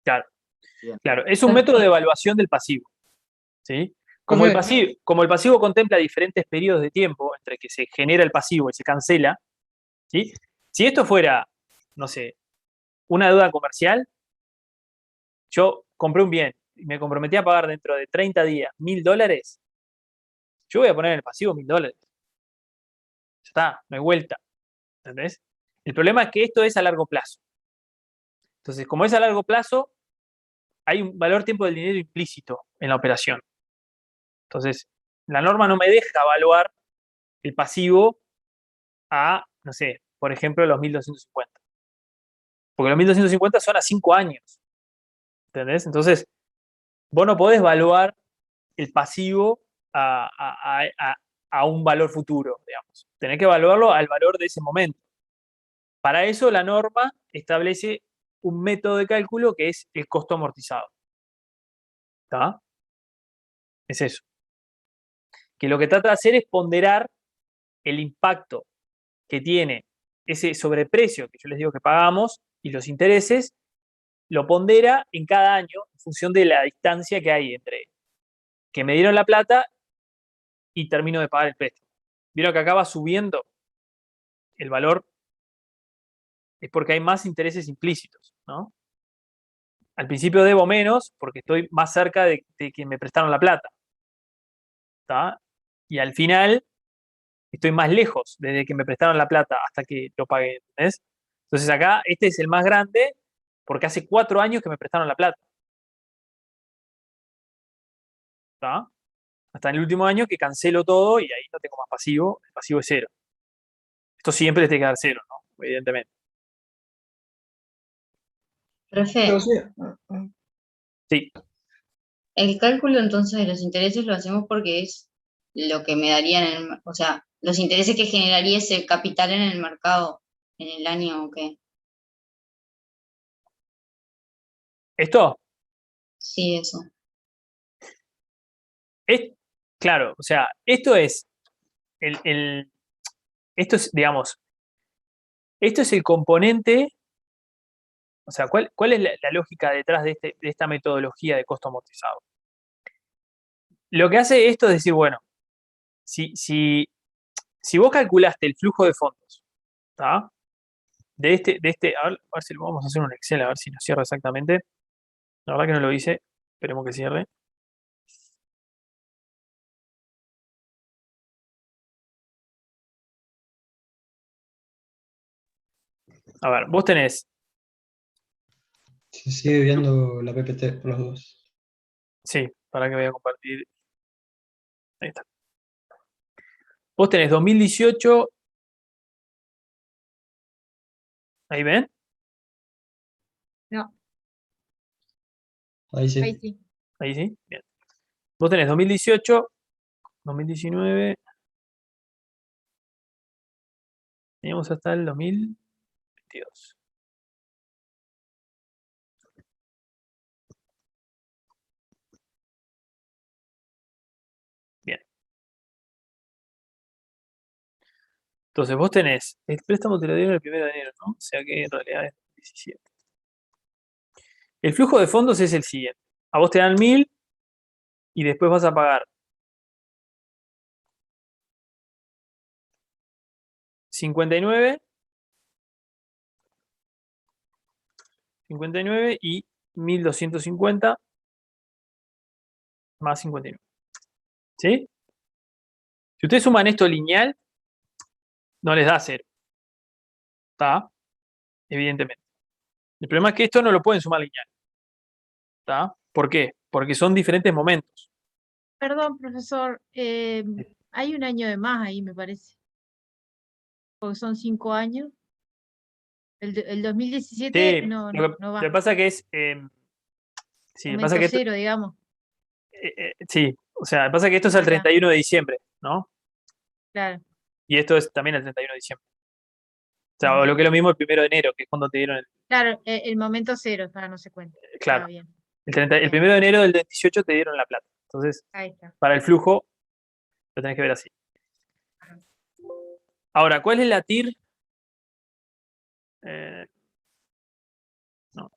Claro. Bien. Claro, es un método de evaluación del pasivo. ¿Sí? Como el pasivo contempla diferentes periodos de tiempo entre que se genera el pasivo y se cancela, ¿sí? Si esto fuera, no sé, una deuda comercial, yo compré un bien y me comprometí a pagar dentro de 30 días $1.000, yo voy a poner en el pasivo $1.000. Ya está, no hay vuelta. ¿Entendés? El problema es que esto es a largo plazo. Entonces, como es a largo plazo, hay un valor tiempo del dinero implícito en la operación. Entonces, la norma no me deja evaluar el pasivo a, no sé, por ejemplo, los 1.250. Porque los 1.250 son a 5 años. ¿Entendés? Entonces, vos no podés evaluar el pasivo a un valor futuro, digamos. Tenés que evaluarlo al valor de ese momento. Para eso la norma establece un método de cálculo que es el costo amortizado. ¿Está? Es eso. Que lo que trata de hacer es ponderar el impacto que tiene ese sobreprecio que yo les digo que pagamos y los intereses, lo pondera en cada año en función de la distancia que hay entre que me dieron la plata y termino de pagar el préstamo. Vieron que acá va subiendo el valor, es porque hay más intereses implícitos, ¿no? Al principio debo menos porque estoy más cerca de que me prestaron la plata. ¿Tá? Y al final estoy más lejos desde que me prestaron la plata hasta que lo pagué. ¿Entendés? Entonces acá este es el más grande porque hace 4 años que me prestaron la plata. ¿Tá? Hasta el último año que cancelo todo y ahí no tengo más pasivo, el pasivo es 0. Esto siempre les tiene que dar 0, ¿no? Evidentemente. Profe, Sí. el cálculo entonces de los intereses lo hacemos porque es lo que me darían, o sea, los intereses que generaría ese capital en el mercado en el año o qué. ¿Esto? Sí, eso. Claro, o sea, esto es esto es, digamos, esto es el componente, o sea, ¿cuál es la lógica detrás de esta metodología de costo amortizado? Lo que hace esto es decir, bueno, si vos calculaste el flujo de fondos, ¿tá? A ver si lo vamos a hacer un Excel, a ver si nos cierra exactamente. La verdad que no lo hice, esperemos que cierre. A ver, vos tenés. Se sigue viendo la PPT por los dos. Sí, para que voy a compartir. Ahí está. Vos tenés 2018. ¿Ahí ven? No, Ahí sí. ahí sí. Ahí sí. Bien. Vos tenés 2018, 2019. Teníamos hasta el 2022. Bien. Entonces vos tenés, el préstamo te lo dieron el 1 de enero, ¿no? O sea que en realidad es 17. El flujo de fondos es el siguiente. A vos te dan 1000 y después vas a pagar 59, 59 y 1250 más 59. ¿Sí? Si ustedes suman esto lineal, no les da 0. ¿Está? Evidentemente. El problema es que esto no lo pueden sumar lineal. ¿Está? ¿Por qué? Porque son diferentes momentos. Perdón, profesor, hay un año de más ahí, me parece. Porque son 5 años. El 2017 Sí, no, lo no que va. pasa que es. Sí, lo que pasa Aumento que cero, digamos. sí, o sea, lo que pasa que esto es el Ahí está, 31 de diciembre, ¿no? claro. Y esto es también el 31 de diciembre. O sea, o Ujú. lo que es lo mismo el 1 de enero, que es cuando te dieron el. Claro, el momento cero, no se cuenta. Claro, Está bien. el Bien, 1 de enero del 18 te dieron la plata. Entonces, ahí está. para el flujo, lo tenés que ver así. Ahora, ¿cuál es la TIR? No.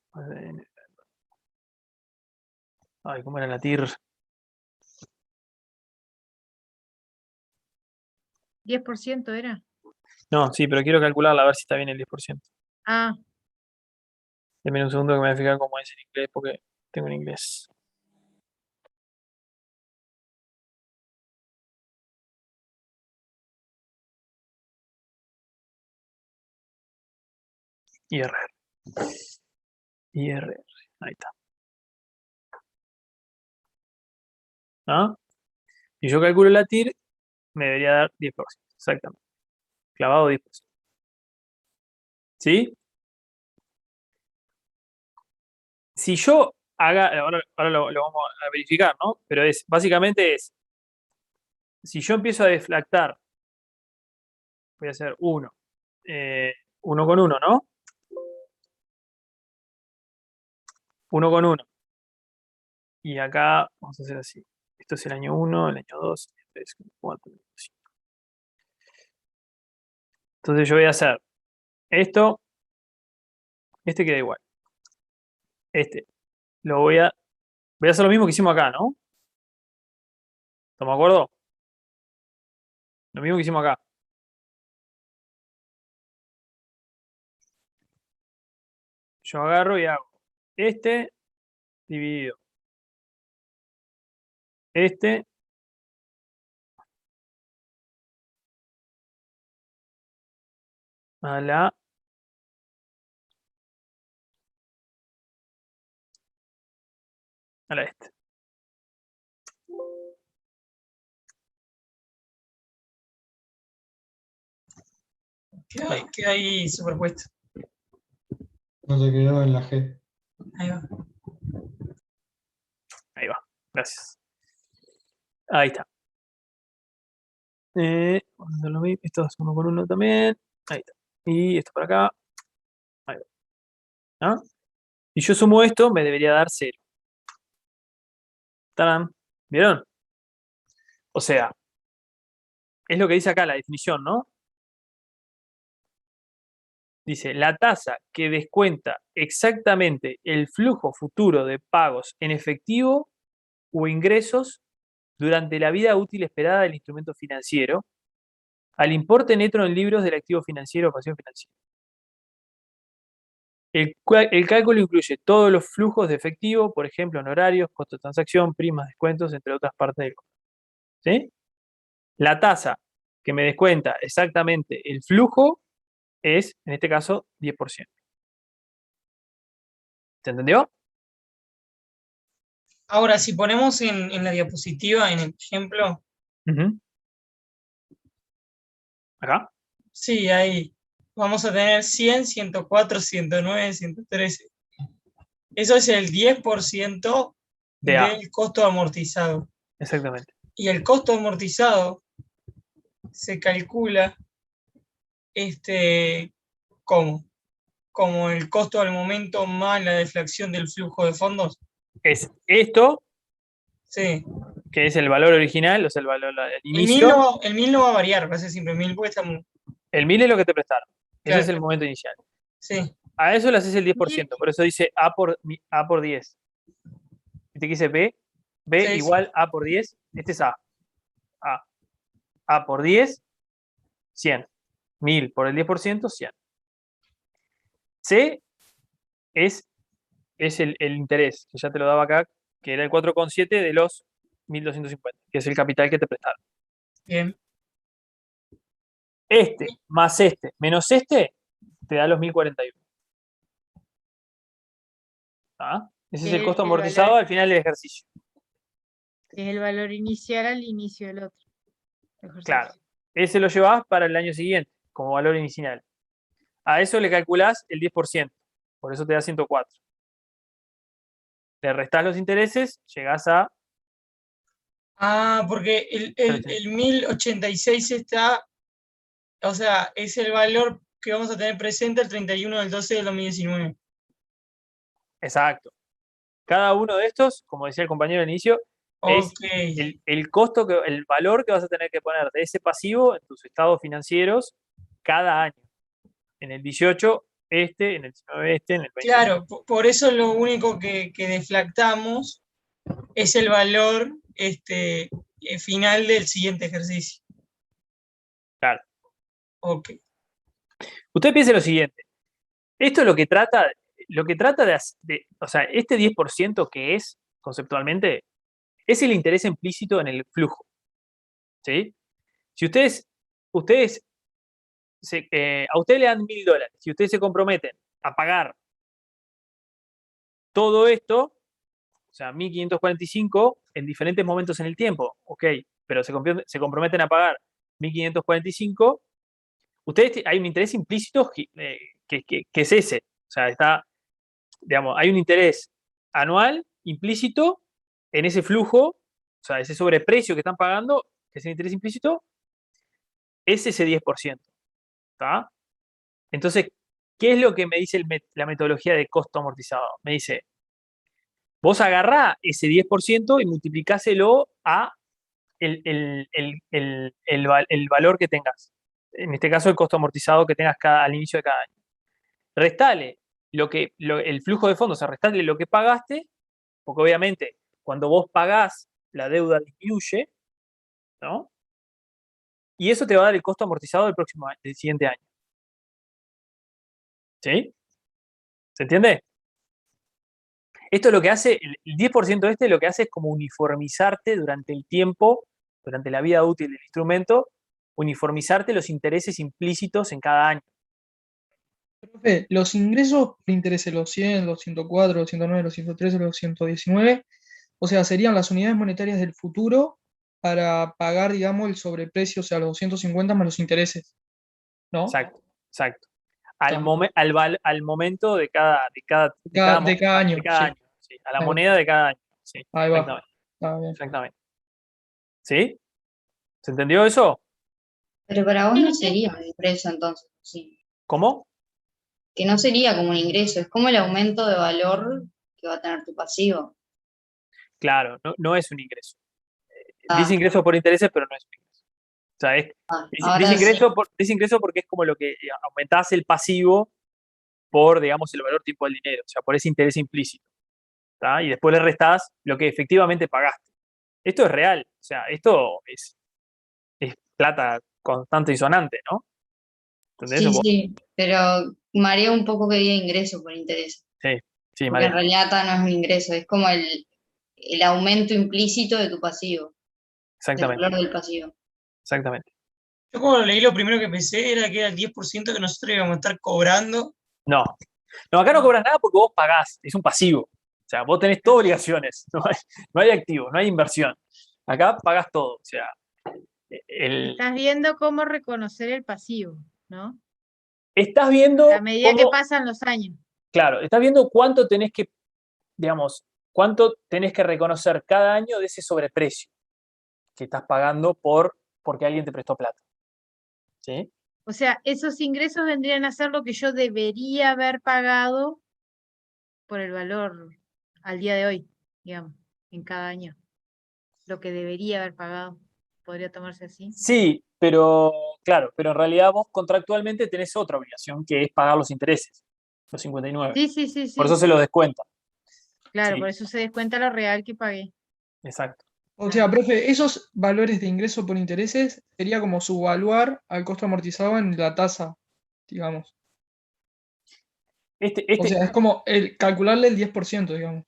Ay, ¿cómo era la TIR? 10% era. No, sí, pero quiero calcularla a ver si está bien el 10%. Ah, Deme un segundo que me voy a fijar cómo es en inglés, porque tengo en inglés. IRR. IRR. Ahí está. ¿Ah? Si yo calculo la TIR, me debería dar 10%. Exactamente. Clavado 10%. ¿Sí? Si yo ahora lo vamos a verificar, ¿no? Pero básicamente es, si yo empiezo a deflactar, voy a hacer 1, 1 con 1, ¿no? 1 con 1. Y acá vamos a hacer así. Esto es el año 1, el año 2, 3, 4, 5. Entonces yo voy a hacer esto, este queda igual. Este, voy a hacer lo mismo que hicimos acá, ¿no? ¿Estamos de acuerdo? Lo mismo que hicimos acá. Yo agarro y hago este dividido este a la este. Queda ahí superpuesto. No te quedó en la G. Ahí va. Ahí va. Gracias. Ahí está. Vamos a hacer lo mismo. Esto es 1 con 1 también. Ahí está. Y esto para acá. Ahí va. ¿Ah? Si yo sumo esto, me debería dar 0. ¡Tarán! ¿Vieron? O sea, es lo que dice acá la definición, ¿no? Dice, la tasa que descuenta exactamente el flujo futuro de pagos en efectivo o ingresos durante la vida útil esperada del instrumento financiero al importe neto en libros del activo financiero o pasión financiera. El cálculo incluye todos los flujos de efectivo, por ejemplo, honorarios, costos de transacción, primas, descuentos, entre otras partes del contrato. ¿Sí? La tasa que me descuenta exactamente el flujo es, en este caso, 10%. ¿Se entendió? Ahora, si ponemos en la diapositiva, en el ejemplo, Ujú. Acá. sí, ahí vamos a tener 100, 104, 109, 113. Eso es el 10% De A, del costo amortizado. exactamente. Y el costo amortizado se calcula ¿cómo? Como el costo al momento más la deflación del flujo de fondos. Es esto, Sí. que es el valor original, o sea, el valor del El 1000 inicio. no va a variar, va a ser siempre 1000 porque estamos. El 1000 es lo que te prestaron. Ese es Claro. el momento inicial. Sí. A eso le haces el 10%, por eso dice A por 10. ¿Viste que dice B? B Sí, igual A por 10. Este es A. A por 10, 100. 1000 por el 10%, 100. C es el interés, que ya te lo daba acá, que era el 4,7 de los 1250, que es el capital que te prestaron. Bien. Este más este menos este te da los 1041. ¿Ah? Ese es el costo amortizado al final del ejercicio. Es el valor inicial al inicio del otro ejercicio. Claro. Ese lo llevas para el año siguiente, como valor inicial. A eso le calculás el 10%, por eso te da 104. Le restás los intereses, llegás a... Porque el 1086 está, o sea, es el valor que vamos a tener presente el 31 del 12 del 2019. Exacto. Cada uno de estos, como decía el compañero al inicio, es el costo, el valor que vas a tener que poner de ese pasivo en tus estados financieros cada año. En el 18 en el 19 en el 20. Claro, por eso lo único que deflactamos es el valor final del siguiente ejercicio. Claro. Ok. Usted piense lo siguiente. Esto es lo que trata de o sea, este 10% que es, conceptualmente, es el interés implícito en el flujo. ¿Sí? Si ustedes a ustedes le dan $1000, si ustedes se comprometen a pagar todo esto, o sea, 1545 en diferentes momentos en el tiempo, ok, pero se comprometen a pagar 1545, ustedes hay un interés implícito que es ese. O sea, hay un interés anual implícito en ese flujo, o sea, ese sobreprecio que están pagando, que es el interés implícito, es ese 10%. ¿Está? Entonces, ¿qué es lo que me dice la metodología de costo amortizado? Me dice, vos agarrá ese 10% y multiplicáselo a el valor que tengas. En este caso, el costo amortizado que tengas al inicio de cada año. Restale el flujo de fondos, o sea, restale lo que pagaste, porque obviamente cuando vos pagás, la deuda disminuye, ¿no? Y eso te va a dar el costo amortizado del siguiente año. ¿Sí? ¿Se entiende? Esto es lo que hace, el 10% lo que hace es como uniformizarte durante el tiempo, durante la vida útil del instrumento, uniformizarte los intereses implícitos en cada año. Profe, los ingresos por intereses, los 100, los 104, los 109, los 113, los 119, o sea, serían las unidades monetarias del futuro para pagar, digamos, el sobreprecio, o sea, los 250 más los intereses, ¿no? Exacto, exacto. Al momento de cada año. Sí, a la moneda de cada año. Sí, ahí va. Exactamente. Exactamente. ¿Sí? ¿Se entendió eso? Pero para vos no sería un ingreso entonces, sí. ¿Cómo? Que no sería como un ingreso, es como el aumento de valor que va a tener tu pasivo. Claro, no es un ingreso. Dice ingreso por intereses, pero no es un ingreso. O sea, dice ingreso porque es como lo que aumentás el pasivo por, digamos, el valor tipo del dinero, o sea, por ese interés implícito. ¿Tá? Y después le restás lo que efectivamente pagaste. Esto es real, o sea, esto es plata constante y sonante, ¿no? ¿Entendés? Sí, pero marea un poco que diga ingreso por interés. Sí, porque en realidad no es un ingreso, es como el aumento implícito de tu pasivo. Exactamente. Del valor del pasivo. Exactamente. Yo cuando leí lo primero que pensé era que era el 10% que nosotros íbamos a estar cobrando. No, acá no cobras nada porque vos pagás, es un pasivo. O sea, vos tenés todo obligaciones, no hay activos, no hay inversión. Acá pagás todo. O sea, Estás viendo cómo reconocer el pasivo, ¿no? estás viendo A medida que pasan los años. Claro, estás viendo cuánto tenés que, digamos, cuánto tenés que reconocer cada año de ese sobreprecio que estás pagando porque alguien te prestó plata. ¿Sí? O sea, esos ingresos vendrían a ser lo que yo debería haber pagado por el valor al día de hoy, digamos, en cada año. Lo que debería haber pagado. ¿Podría tomarse así? Sí, pero claro, pero en realidad vos contractualmente tenés otra obligación, que es pagar los intereses, los 59. Sí. Por eso se los descuenta. Claro, Sí. por eso se descuenta lo real que pagué. Exacto. O sea, profe, esos valores de ingreso por intereses sería como subvaluar al costo amortizado en la tasa, digamos. O sea, es como calcularle el 10%, digamos.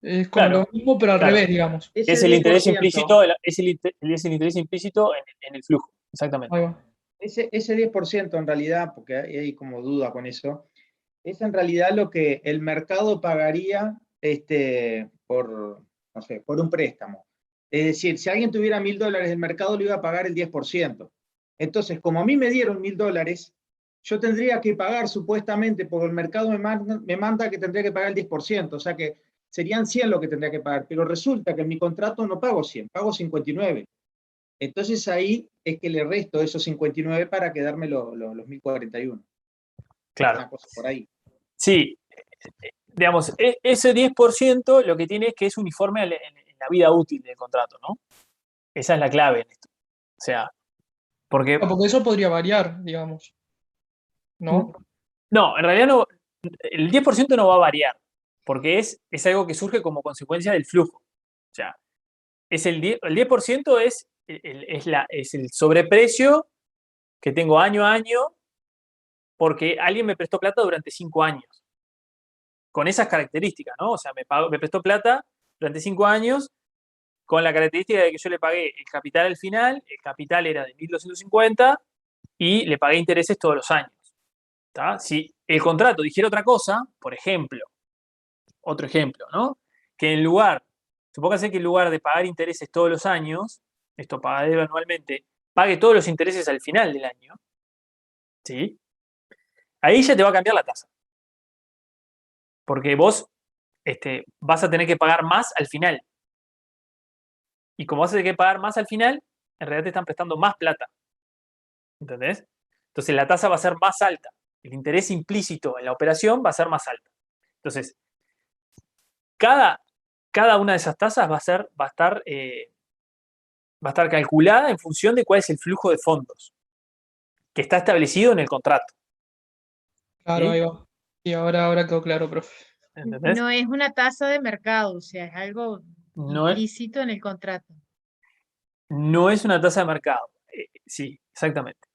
Es como Claro, lo mismo, pero al revés, digamos. Es el interés implícito, es el interés implícito en el flujo, exactamente. Ahí va. Ese 10% en realidad, porque hay como duda con eso, es en realidad lo que el mercado pagaría por, no sé, por un préstamo. Es decir, si alguien tuviera $1.000, el mercado le iba a pagar el 10%. Entonces, como a mí me dieron $1.000, yo tendría que pagar supuestamente, porque el mercado me manda que tendría que pagar el 10%, o sea que serían 100 lo que tendría que pagar, pero resulta que en mi contrato no pago 100, pago 59. Entonces ahí es que le resto esos 59 para quedarme los 1.041. Claro. Una cosa por ahí. Sí, digamos, ese 10% lo que tiene es que es uniforme en la vida útil del contrato, ¿no? Esa es la clave en esto. O sea, porque eso podría variar, digamos. ¿No? No, en realidad no, el 10% no va a variar, porque es algo que surge como consecuencia del flujo. O sea, el 10% es el sobreprecio que tengo año a año porque alguien me prestó plata durante 5 años. Con esas características, ¿no? O sea, me prestó plata durante 5 años con la característica de que yo le pagué el capital al final, el capital era de 1.250 y le pagué intereses todos los años. ¿Tá? Si el contrato dijera otra cosa, por ejemplo, otro ejemplo, ¿no? Que supóngase que en lugar de pagar intereses todos los años, esto pagadero anualmente, pague todos los intereses al final del año, ¿sí? Ahí ya te va a cambiar la tasa. Porque vos vas a tener que pagar más al final. Y como vas a tener que pagar más al final, en realidad te están prestando más plata. ¿Entendés? Entonces la tasa va a ser más alta. El interés implícito en la operación va a ser más alto. Entonces, cada una de esas tasas va a estar calculada en función de cuál es el flujo de fondos que está establecido en el contrato. Claro, ¿Sí? ahí va. Y ahora quedó claro, profe. ¿Entendés? No es una tasa de mercado, o sea, es algo implícito en el contrato. No es una tasa de mercado. Sí, exactamente.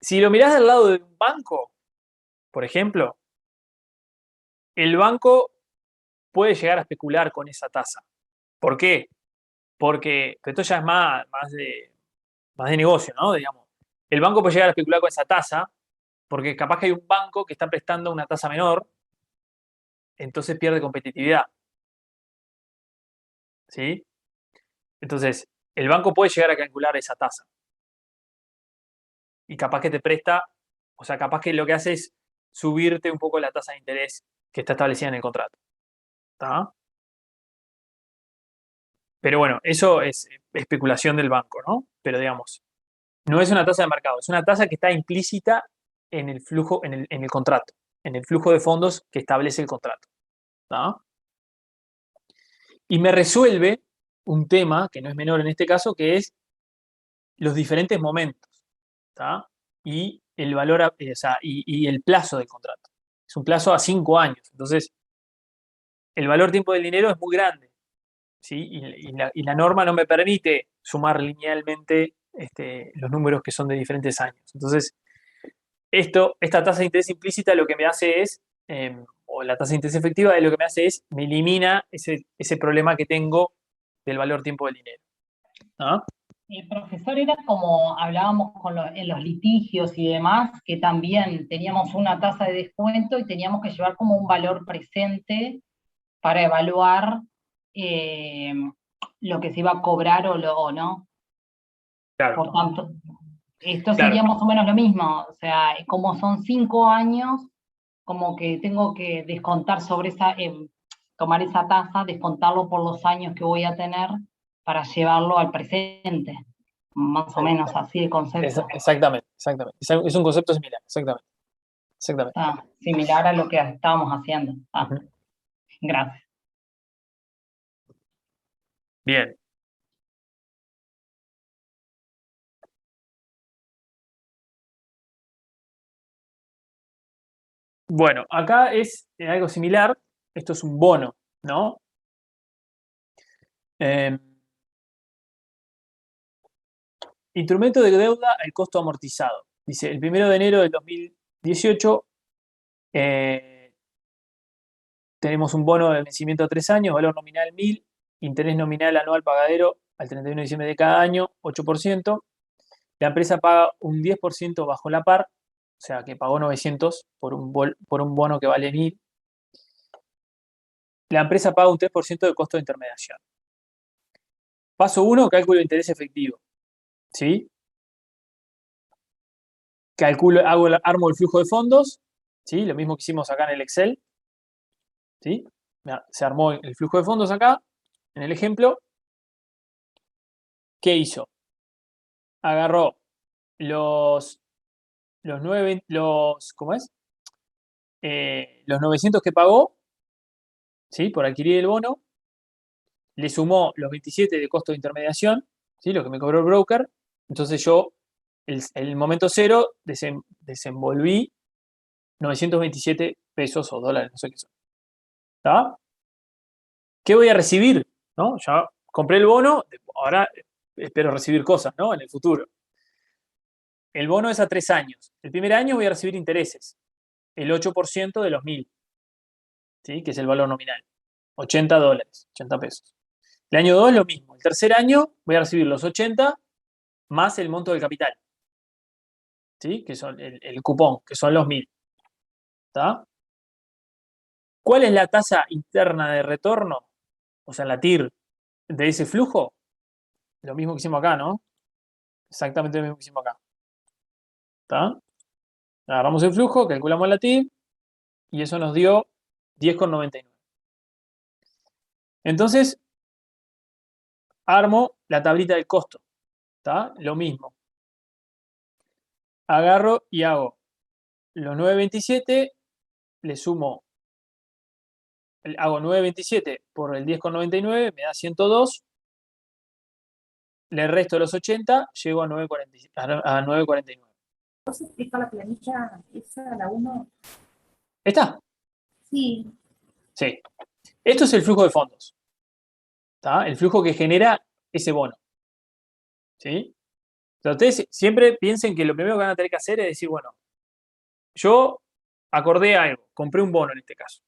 Si lo mirás del lado de un banco, por ejemplo, el banco puede llegar a especular con esa tasa. ¿Por qué? Porque esto ya es más de negocio, ¿no? Digamos, el banco puede llegar a especular con esa tasa porque capaz que hay un banco que está prestando una tasa menor, entonces pierde competitividad. ¿Sí? Entonces, el banco puede llegar a calcular esa tasa. Y capaz que te presta, o sea, capaz que lo que hace es subirte un poco la tasa de interés que está establecida en el contrato. ¿Está? Pero bueno, eso es especulación del banco, ¿no? Pero digamos, no es una tasa de mercado, es una tasa que está implícita en el flujo, en el contrato, en el flujo de fondos que establece el contrato. ¿Está? Y me resuelve un tema que no es menor en este caso, que es los diferentes momentos. ¿Está? Y el valor, o sea, y el plazo del contrato. Es un plazo a 5 años. Entonces, el valor tiempo del dinero es muy grande. ¿Sí? Y la norma no me permite sumar linealmente los números que son de diferentes años. Entonces, esta tasa de interés implícita lo que me hace es, o la tasa de interés efectiva, lo que me hace es, me elimina ese problema que tengo del valor tiempo del dinero. ¿Ah? El profesor era como hablábamos en los litigios y demás, que también teníamos una tasa de descuento y teníamos que llevar como un valor presente para evaluar lo que se iba a cobrar o no. Claro. Por tanto, esto Claro. sería más o menos lo mismo. O sea, como son 5 años, como que tengo que descontar sobre esa, tomar esa tasa, descontarlo por los años que voy a tener para llevarlo al presente. Más o menos así el concepto. Exactamente, exactamente. Es un concepto similar, exactamente. Exactamente. Similar a lo que estábamos haciendo. Ujú. Gracias. Bien. Bueno, acá es algo similar. Esto es un bono, ¿no? Instrumento de deuda al costo amortizado. Dice, el 1 de enero del 2018 tenemos un bono de vencimiento a 3 años, valor nominal 1.000, interés nominal anual pagadero al 31 de diciembre de cada año, 8%. La empresa paga un 10% bajo la par, o sea que pagó 900 por un bono que vale 1.000. La empresa paga un 3% de costo de intermediación. Paso 1, cálculo de interés efectivo. ¿Sí? Armo el flujo de fondos, ¿sí? Lo mismo que hicimos acá en el Excel. ¿Sí? Se armó el flujo de fondos acá, en el ejemplo. ¿Qué hizo? Agarró los 900 que pagó, ¿sí? Por adquirir el bono, le sumó los 27 de costo de intermediación, ¿sí? Lo que me cobró el broker. Entonces yo, el momento cero, desenvolví 927 pesos o dólares, no sé qué son. ¿Está? ¿Qué voy a recibir? ¿No? Ya compré el bono, ahora espero recibir cosas, ¿no? En el futuro. El bono es a 3 años. El primer año voy a recibir intereses, el 8% de los 1.000, ¿sí? Que es el valor nominal. 80 dólares, 80 pesos. El año 2 lo mismo. El tercer año voy a recibir los 80 más el monto del capital, ¿sí? Que son el cupón, que son los 1.000. ¿Está? ¿Cuál es la tasa interna de retorno? O sea, la TIR de ese flujo. Lo mismo que hicimos acá, ¿no? Exactamente lo mismo que hicimos acá. ¿Está? Agarramos el flujo, calculamos la TIR y eso nos dio 10,99. Entonces, armo la tablita del costo. ¿Está? Lo mismo. Agarro y hago los 9,27, le sumo, hago 9,27 por el 10,99, me da 102, le resto los 80, llego a 9,49. ¿Vos explica la planilla esa, la 1? ¿Está? Sí. Sí. Esto es el flujo de fondos. ¿Está? El flujo que genera ese bono. ¿Sí? Entonces, ustedes siempre piensen que lo primero que van a tener que hacer es decir, bueno, yo acordé algo, compré un bono en este caso.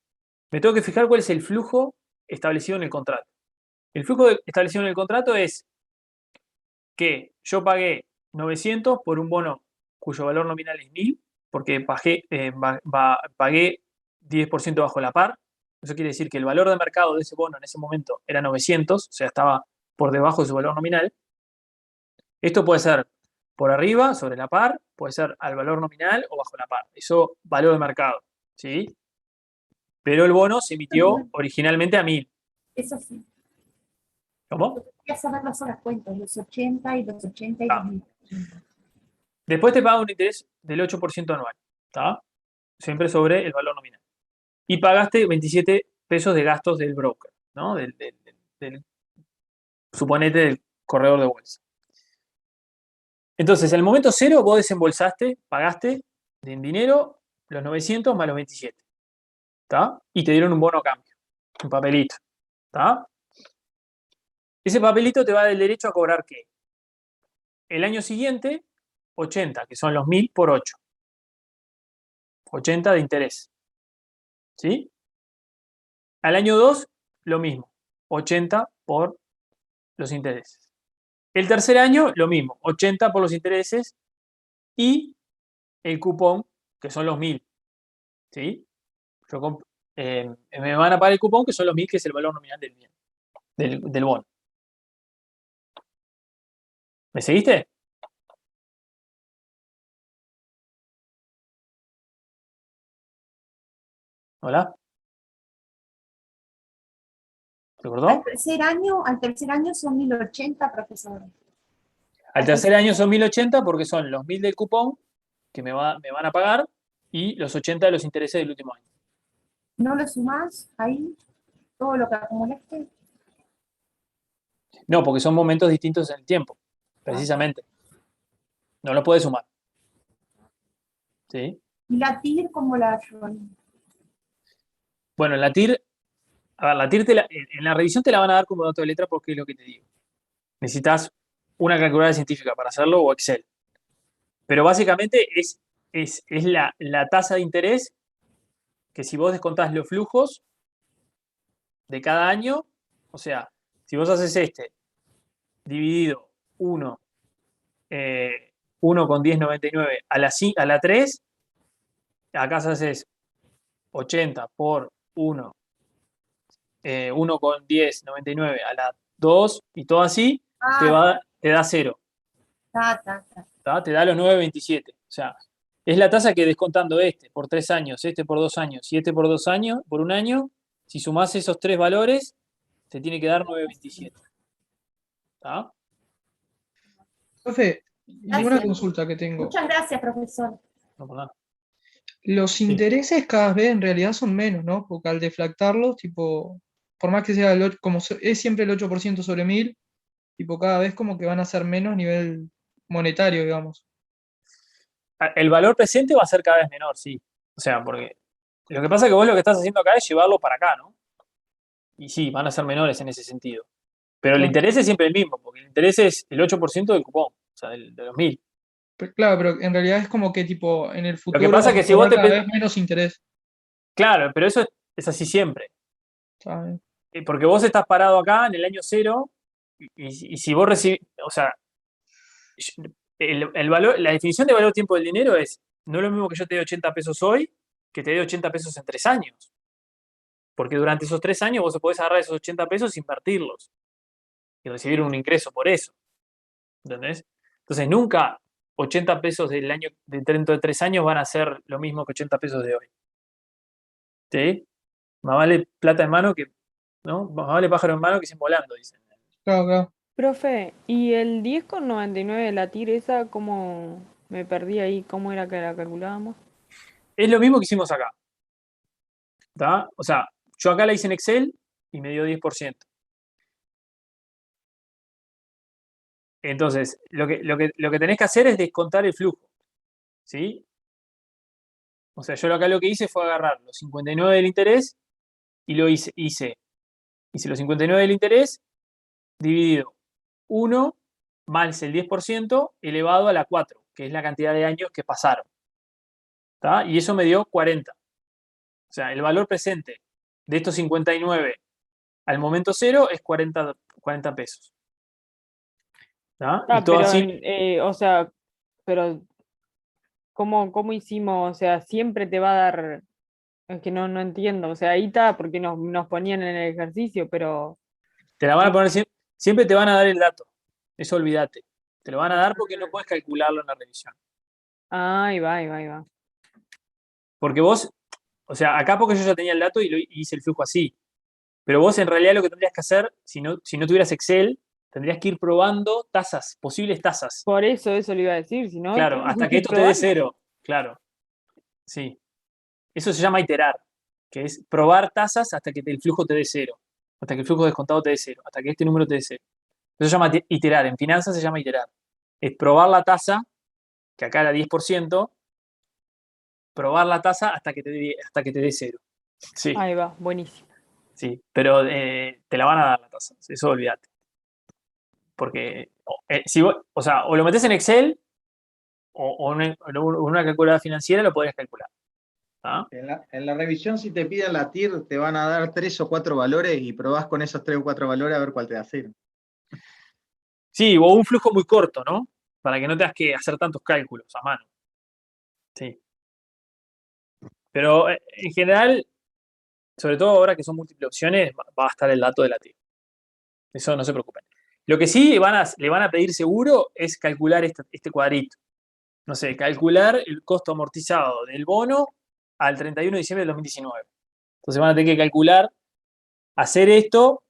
Me tengo que fijar cuál es el flujo establecido en el contrato. El flujo establecido en el contrato es que yo pagué 900 por un bono cuyo valor nominal es 1.000, porque pagué 10% bajo la par. Eso quiere decir que el valor de mercado de ese bono en ese momento era 900, o sea, estaba por debajo de su valor nominal. Esto puede ser por arriba, sobre la par, puede ser al valor nominal o bajo la par. Eso, valor de mercado, ¿sí? Pero el bono se emitió originalmente a 1.000. Eso sí. ¿Cómo? Quería saber las horas cuentas, los 80 y los 80 y los 1.080. Después te paga un interés del 8% anual, ¿está? Siempre sobre el valor nominal. Y pagaste 27 pesos de gastos del broker, ¿no? Suponete, del corredor de bolsa. Entonces, en el momento cero, vos desembolsaste, pagaste en dinero los 900 más los 27, ¿está? Y te dieron un bono a cambio, un papelito, ¿está? Ese papelito te va a dar el derecho a cobrar, ¿qué? El año siguiente, 80, que son los 1.000 por 8. 80 de interés, ¿sí? Al año 2, lo mismo, 80 por los intereses. El tercer año, lo mismo, 80 por los intereses y el cupón, que son los 1.000, ¿sí? me van a pagar el cupón, que son los 1000, que es el valor nominal del bien, del bono. ¿Me seguiste? ¿Hola? ¿Te acordó? Al tercer año son 1080, profesor. Al tercer año son 1080 porque son los 1000 del cupón que me van a pagar y los 80 de los intereses del último año. ¿No lo sumás ahí? Todo lo que acumulaste. No, porque son momentos distintos en el tiempo, precisamente. No lo puedes sumar. ¿Sí? ¿Y la TIR cómo la ayudan? Bueno, la TIR, a ver, la TIR en la revisión te la van a dar como dato de letra porque es lo que te digo. Necesitas una calculadora científica para hacerlo o Excel. Pero básicamente es la tasa de interés que si vos descontás los flujos de cada año, o sea, si vos haces dividido 1 con 10,99 a la 3, acá haces 80 por 1, 1 con 10,99 a la 2 y todo así, te da 0. Te da los 9,27. O sea, es la tasa que descontando por 3 años, por 2 años y por 2 años, por un año, si sumás esos 3 valores, te tiene que dar 9,27. ¿Está? Profe, y una Gracias. consulta que tengo. Muchas gracias, profesor. No, por nada. Los intereses cada vez en realidad son menos, ¿no? Porque al deflactarlos, tipo, por más que sea es siempre el 8% sobre 1000, tipo, cada vez como que van a ser menos a nivel monetario, digamos. El valor presente va a ser cada vez menor, sí. O sea, porque lo que pasa es que vos lo que estás haciendo acá es llevarlo para acá, ¿no? Y sí, van a ser menores en ese sentido. Pero el Claro. interés es siempre el mismo, porque el interés es el 8% del cupón, o sea, de los 1000. Claro, pero en realidad es como que tipo en el futuro Lo que pasa es que vas a si vos cobrar cada vez menos interés. Claro, pero eso es así siempre. ¿Sabes? Porque vos estás parado acá en el año 0 y si vos recibís, o sea, el valor, la definición de valor tiempo del dinero es no es lo mismo que yo te dé 80 pesos hoy que te dé 80 pesos en 3 años. Porque durante esos 3 años vos podés agarrar esos 80 pesos e invertirlos y recibir un ingreso por eso. ¿Entendés? Entonces nunca 80 pesos dentro de 3 años van a ser lo mismo que 80 pesos de hoy. ¿Sí? Más vale plata en mano que, ¿no? Más vale pájaro en mano que sin volando, dicen. Claro, claro. Profe, ¿y el 10,99 de la TIR esa cómo me perdí ahí? ¿Cómo era que la calculábamos? Es lo mismo que hicimos acá. ¿Está? O sea, yo acá la hice en Excel y me dio 10%. Entonces, lo que tenés que hacer es descontar el flujo. ¿Sí? O sea, yo acá lo que hice fue agarrar los 59 del interés y hice los 59 del interés dividido 1 más el 10% elevado a la 4, que es la cantidad de años que pasaron. ¿Está? Y eso me dio 40. O sea, el valor presente de estos 59 al momento 0 es 40 pesos. ¿Está? Y todo pero, así. o sea, pero ¿cómo hicimos? O sea, siempre te va a dar, es que no entiendo, o sea, ahí está porque nos ponían en el ejercicio, pero... Te la van a poner siempre te van a dar el dato. Eso olvídate. Te lo van a dar porque no puedes calcularlo en la revisión. Ahí va. Porque vos, o sea, acá porque yo ya tenía el dato y hice el flujo así. Pero vos en realidad lo que tendrías que hacer, si no tuvieras Excel, tendrías que ir probando tasas, posibles tasas. Por eso le iba a decir, si no... Claro, hasta que esto te dé 0. Claro. Sí. Eso se llama iterar, que es probar tasas hasta que el flujo te dé 0. Hasta que el flujo descontado te dé 0. Hasta que este número te dé 0. Eso se llama iterar. En finanzas se llama iterar. Es probar la tasa, que acá era 10%, probar la tasa hasta que te dé 0. Sí. Ahí va, buenísimo. Sí, pero te la van a dar la tasa. Eso olvídate. Porque si vos, o sea, o lo metés en Excel o en una calculadora financiera lo podrías calcular. ¿Ah? En la revisión, si te piden la TIR, te van a dar 3 o 4 valores y probás con esos 3 o 4 valores a ver cuál te da 0. Sí, o un flujo muy corto, ¿no? Para que no tengas que hacer tantos cálculos a mano. Sí. Pero en general, Sobre todo ahora que son múltiples opciones, va a estar el dato de la T. Eso no se preocupen. Lo que sí le van a pedir seguro es calcular este cuadrito. No sé, calcular el costo amortizado del bono al 31 de diciembre del 2019. Entonces van a tener que calcular, hacer esto,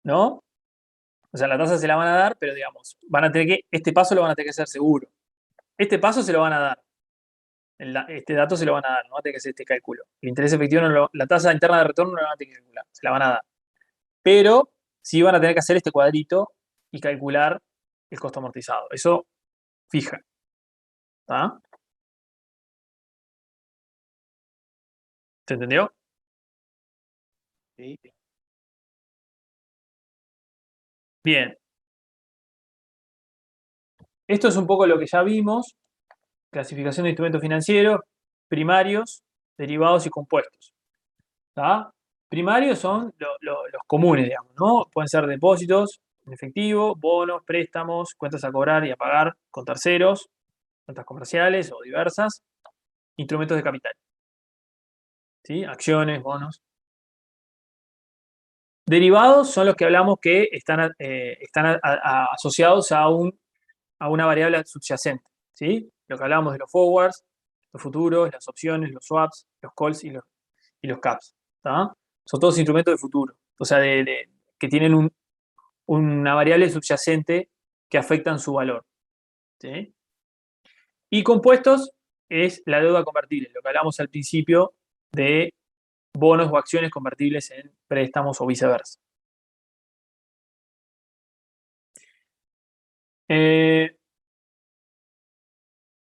¿no? O sea, la tasa se la van a dar, pero digamos, este paso lo van a tener que hacer seguro. Este paso se lo van a dar. Este dato se lo van a dar, no van a tener que hacer este cálculo. El interés efectivo, la tasa interna de retorno no la van a tener que calcular, se la van a dar. Pero sí van a tener que hacer este cuadrito y calcular el costo amortizado. Eso fija. ¿Está? ¿Se entendió? Sí. Bien. Esto es un poco lo que ya vimos. Clasificación de instrumentos financieros, primarios, derivados y compuestos. ¿Está? Primarios son los comunes, digamos, ¿no? Pueden ser depósitos en efectivo, bonos, préstamos, cuentas a cobrar y a pagar con terceros, cuentas comerciales o diversas, instrumentos de capital. ¿Sí? Acciones, bonos. Derivados son los que hablamos que están asociados a una variable subyacente. ¿Sí? Lo que hablábamos de los forwards, los futuros, las opciones, los swaps, los calls y los caps. ¿Tá? Son todos instrumentos de futuro. O sea, que tienen una variable subyacente que afectan su valor. ¿Sí? Y compuestos es la deuda convertible, lo que hablamos al principio de bonos o acciones convertibles en préstamos o viceversa.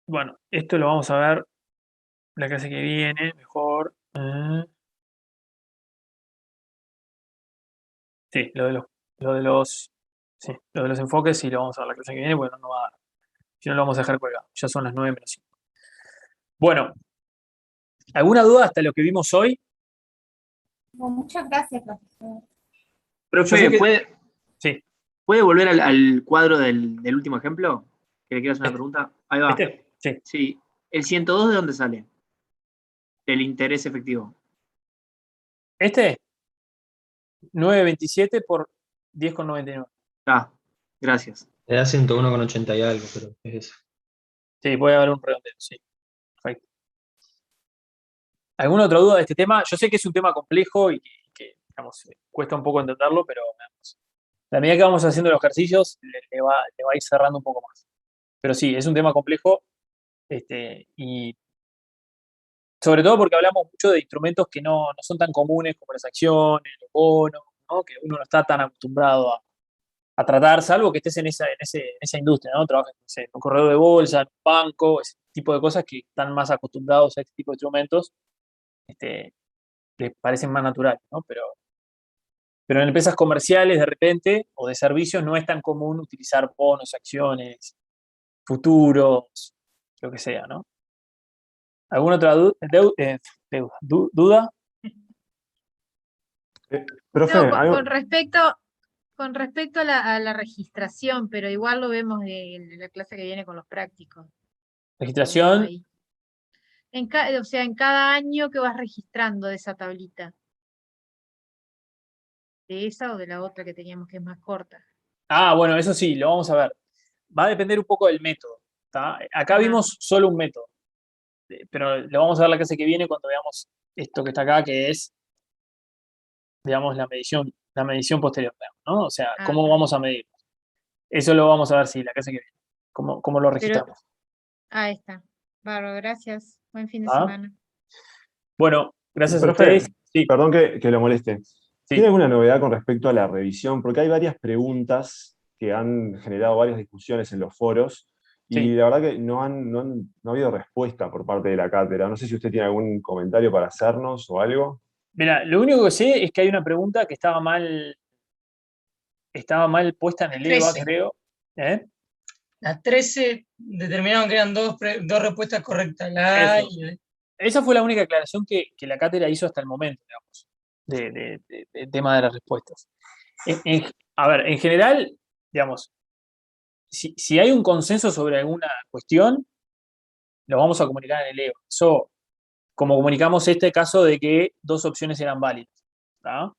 Bueno, esto lo vamos a ver la clase que viene, mejor. Sí, lo de los enfoques sí lo vamos a ver la clase que viene, bueno, no va a dar. Si no, lo vamos a dejar colgado. Ya son las 9:05. Bueno, ¿alguna duda hasta lo que vimos hoy? Bueno, muchas gracias, profesor. Profe, Sí. ¿puede volver al cuadro del último ejemplo? Que le quiero hacer una pregunta. Ahí va. Sí. Sí. ¿El 102 de dónde sale? Del interés efectivo. ¿Este? 9.27 por 10,99. Ah, gracias. Le da 101,80 y algo, pero es eso. Sí, puede haber un redondeo, sí. Perfecto. ¿Alguna otra duda de este tema? Yo sé que es un tema complejo y que digamos, cuesta un poco entenderlo, pero a medida que vamos haciendo los ejercicios, le va a ir cerrando un poco más. Pero sí, es un tema complejo y sobre todo porque hablamos mucho de instrumentos que no son tan comunes como las acciones, los bonos, ¿no? Que uno no está tan acostumbrado a tratar, salvo que estés en esa industria, ¿no? Trabajas en un corredor de bolsa, en un banco, ese tipo de cosas que están más acostumbrados a este tipo de instrumentos, les parecen más naturales, ¿no? Pero en empresas comerciales, de repente, o de servicios, no es tan común utilizar bonos, acciones, futuros, lo que sea, ¿no? ¿Alguna otra duda? Profe, No, algo- con respecto a la registración, pero igual lo vemos en la clase que viene con los prácticos. Registración. Ahí. O sea, en cada año que vas registrando de esa tablita. ¿De esa o de la otra que teníamos que es más corta? Ah, bueno, eso sí, lo vamos a ver. Va a depender un poco del método. ¿Tá? Acá vimos solo un método, pero lo vamos a ver la clase que viene cuando veamos esto que está acá, que es, digamos, la medición posterior, ¿no? O sea, cómo vamos a medir. Eso lo vamos a ver, sí, la clase que viene. Cómo lo registramos. Ahí está. Bárbaro, gracias. Buen fin de ¿Ah? semana. Bueno, gracias a Profe, ustedes. Sí. perdón que lo moleste. Sí. ¿Tiene alguna novedad con respecto a la revisión? Porque hay varias preguntas que han generado varias discusiones en los foros y Sí. la verdad que no ha habido respuesta por parte de la cátedra. No sé si usted tiene algún comentario para hacernos o algo. Mira, lo único que sé es que hay una pregunta que estaba mal puesta en el EVA, 13. creo. Las 13 determinaron que eran dos respuestas correctas. La A Eso. y la... Esa fue la única aclaración que la cátedra hizo hasta el momento, digamos, del tema de las respuestas. A ver, en general, digamos, si hay un consenso sobre alguna cuestión, lo vamos a comunicar en el EVA. Eso como comunicamos este caso de que 2 opciones eran válidas. ¿Tá?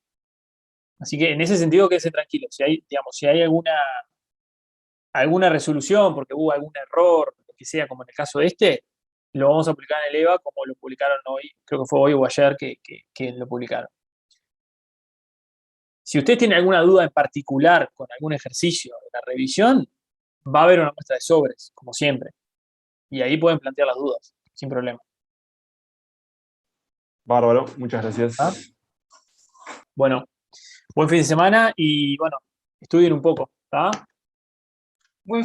Así que en ese sentido quédese tranquilo. Si hay, digamos, si hay alguna resolución, porque hubo algún error, lo que sea, como en el caso de este, lo vamos a publicar en el EVA como lo publicaron hoy, creo que fue hoy o ayer que lo publicaron. Si usted tiene alguna duda en particular con algún ejercicio de la revisión, va a haber una muestra de sobres, como siempre. Y ahí pueden plantear las dudas, sin problema. Bárbaro, muchas gracias. ¿Ah? Bueno, buen fin de semana y bueno, estudien un poco. ¿Tá? Buen fin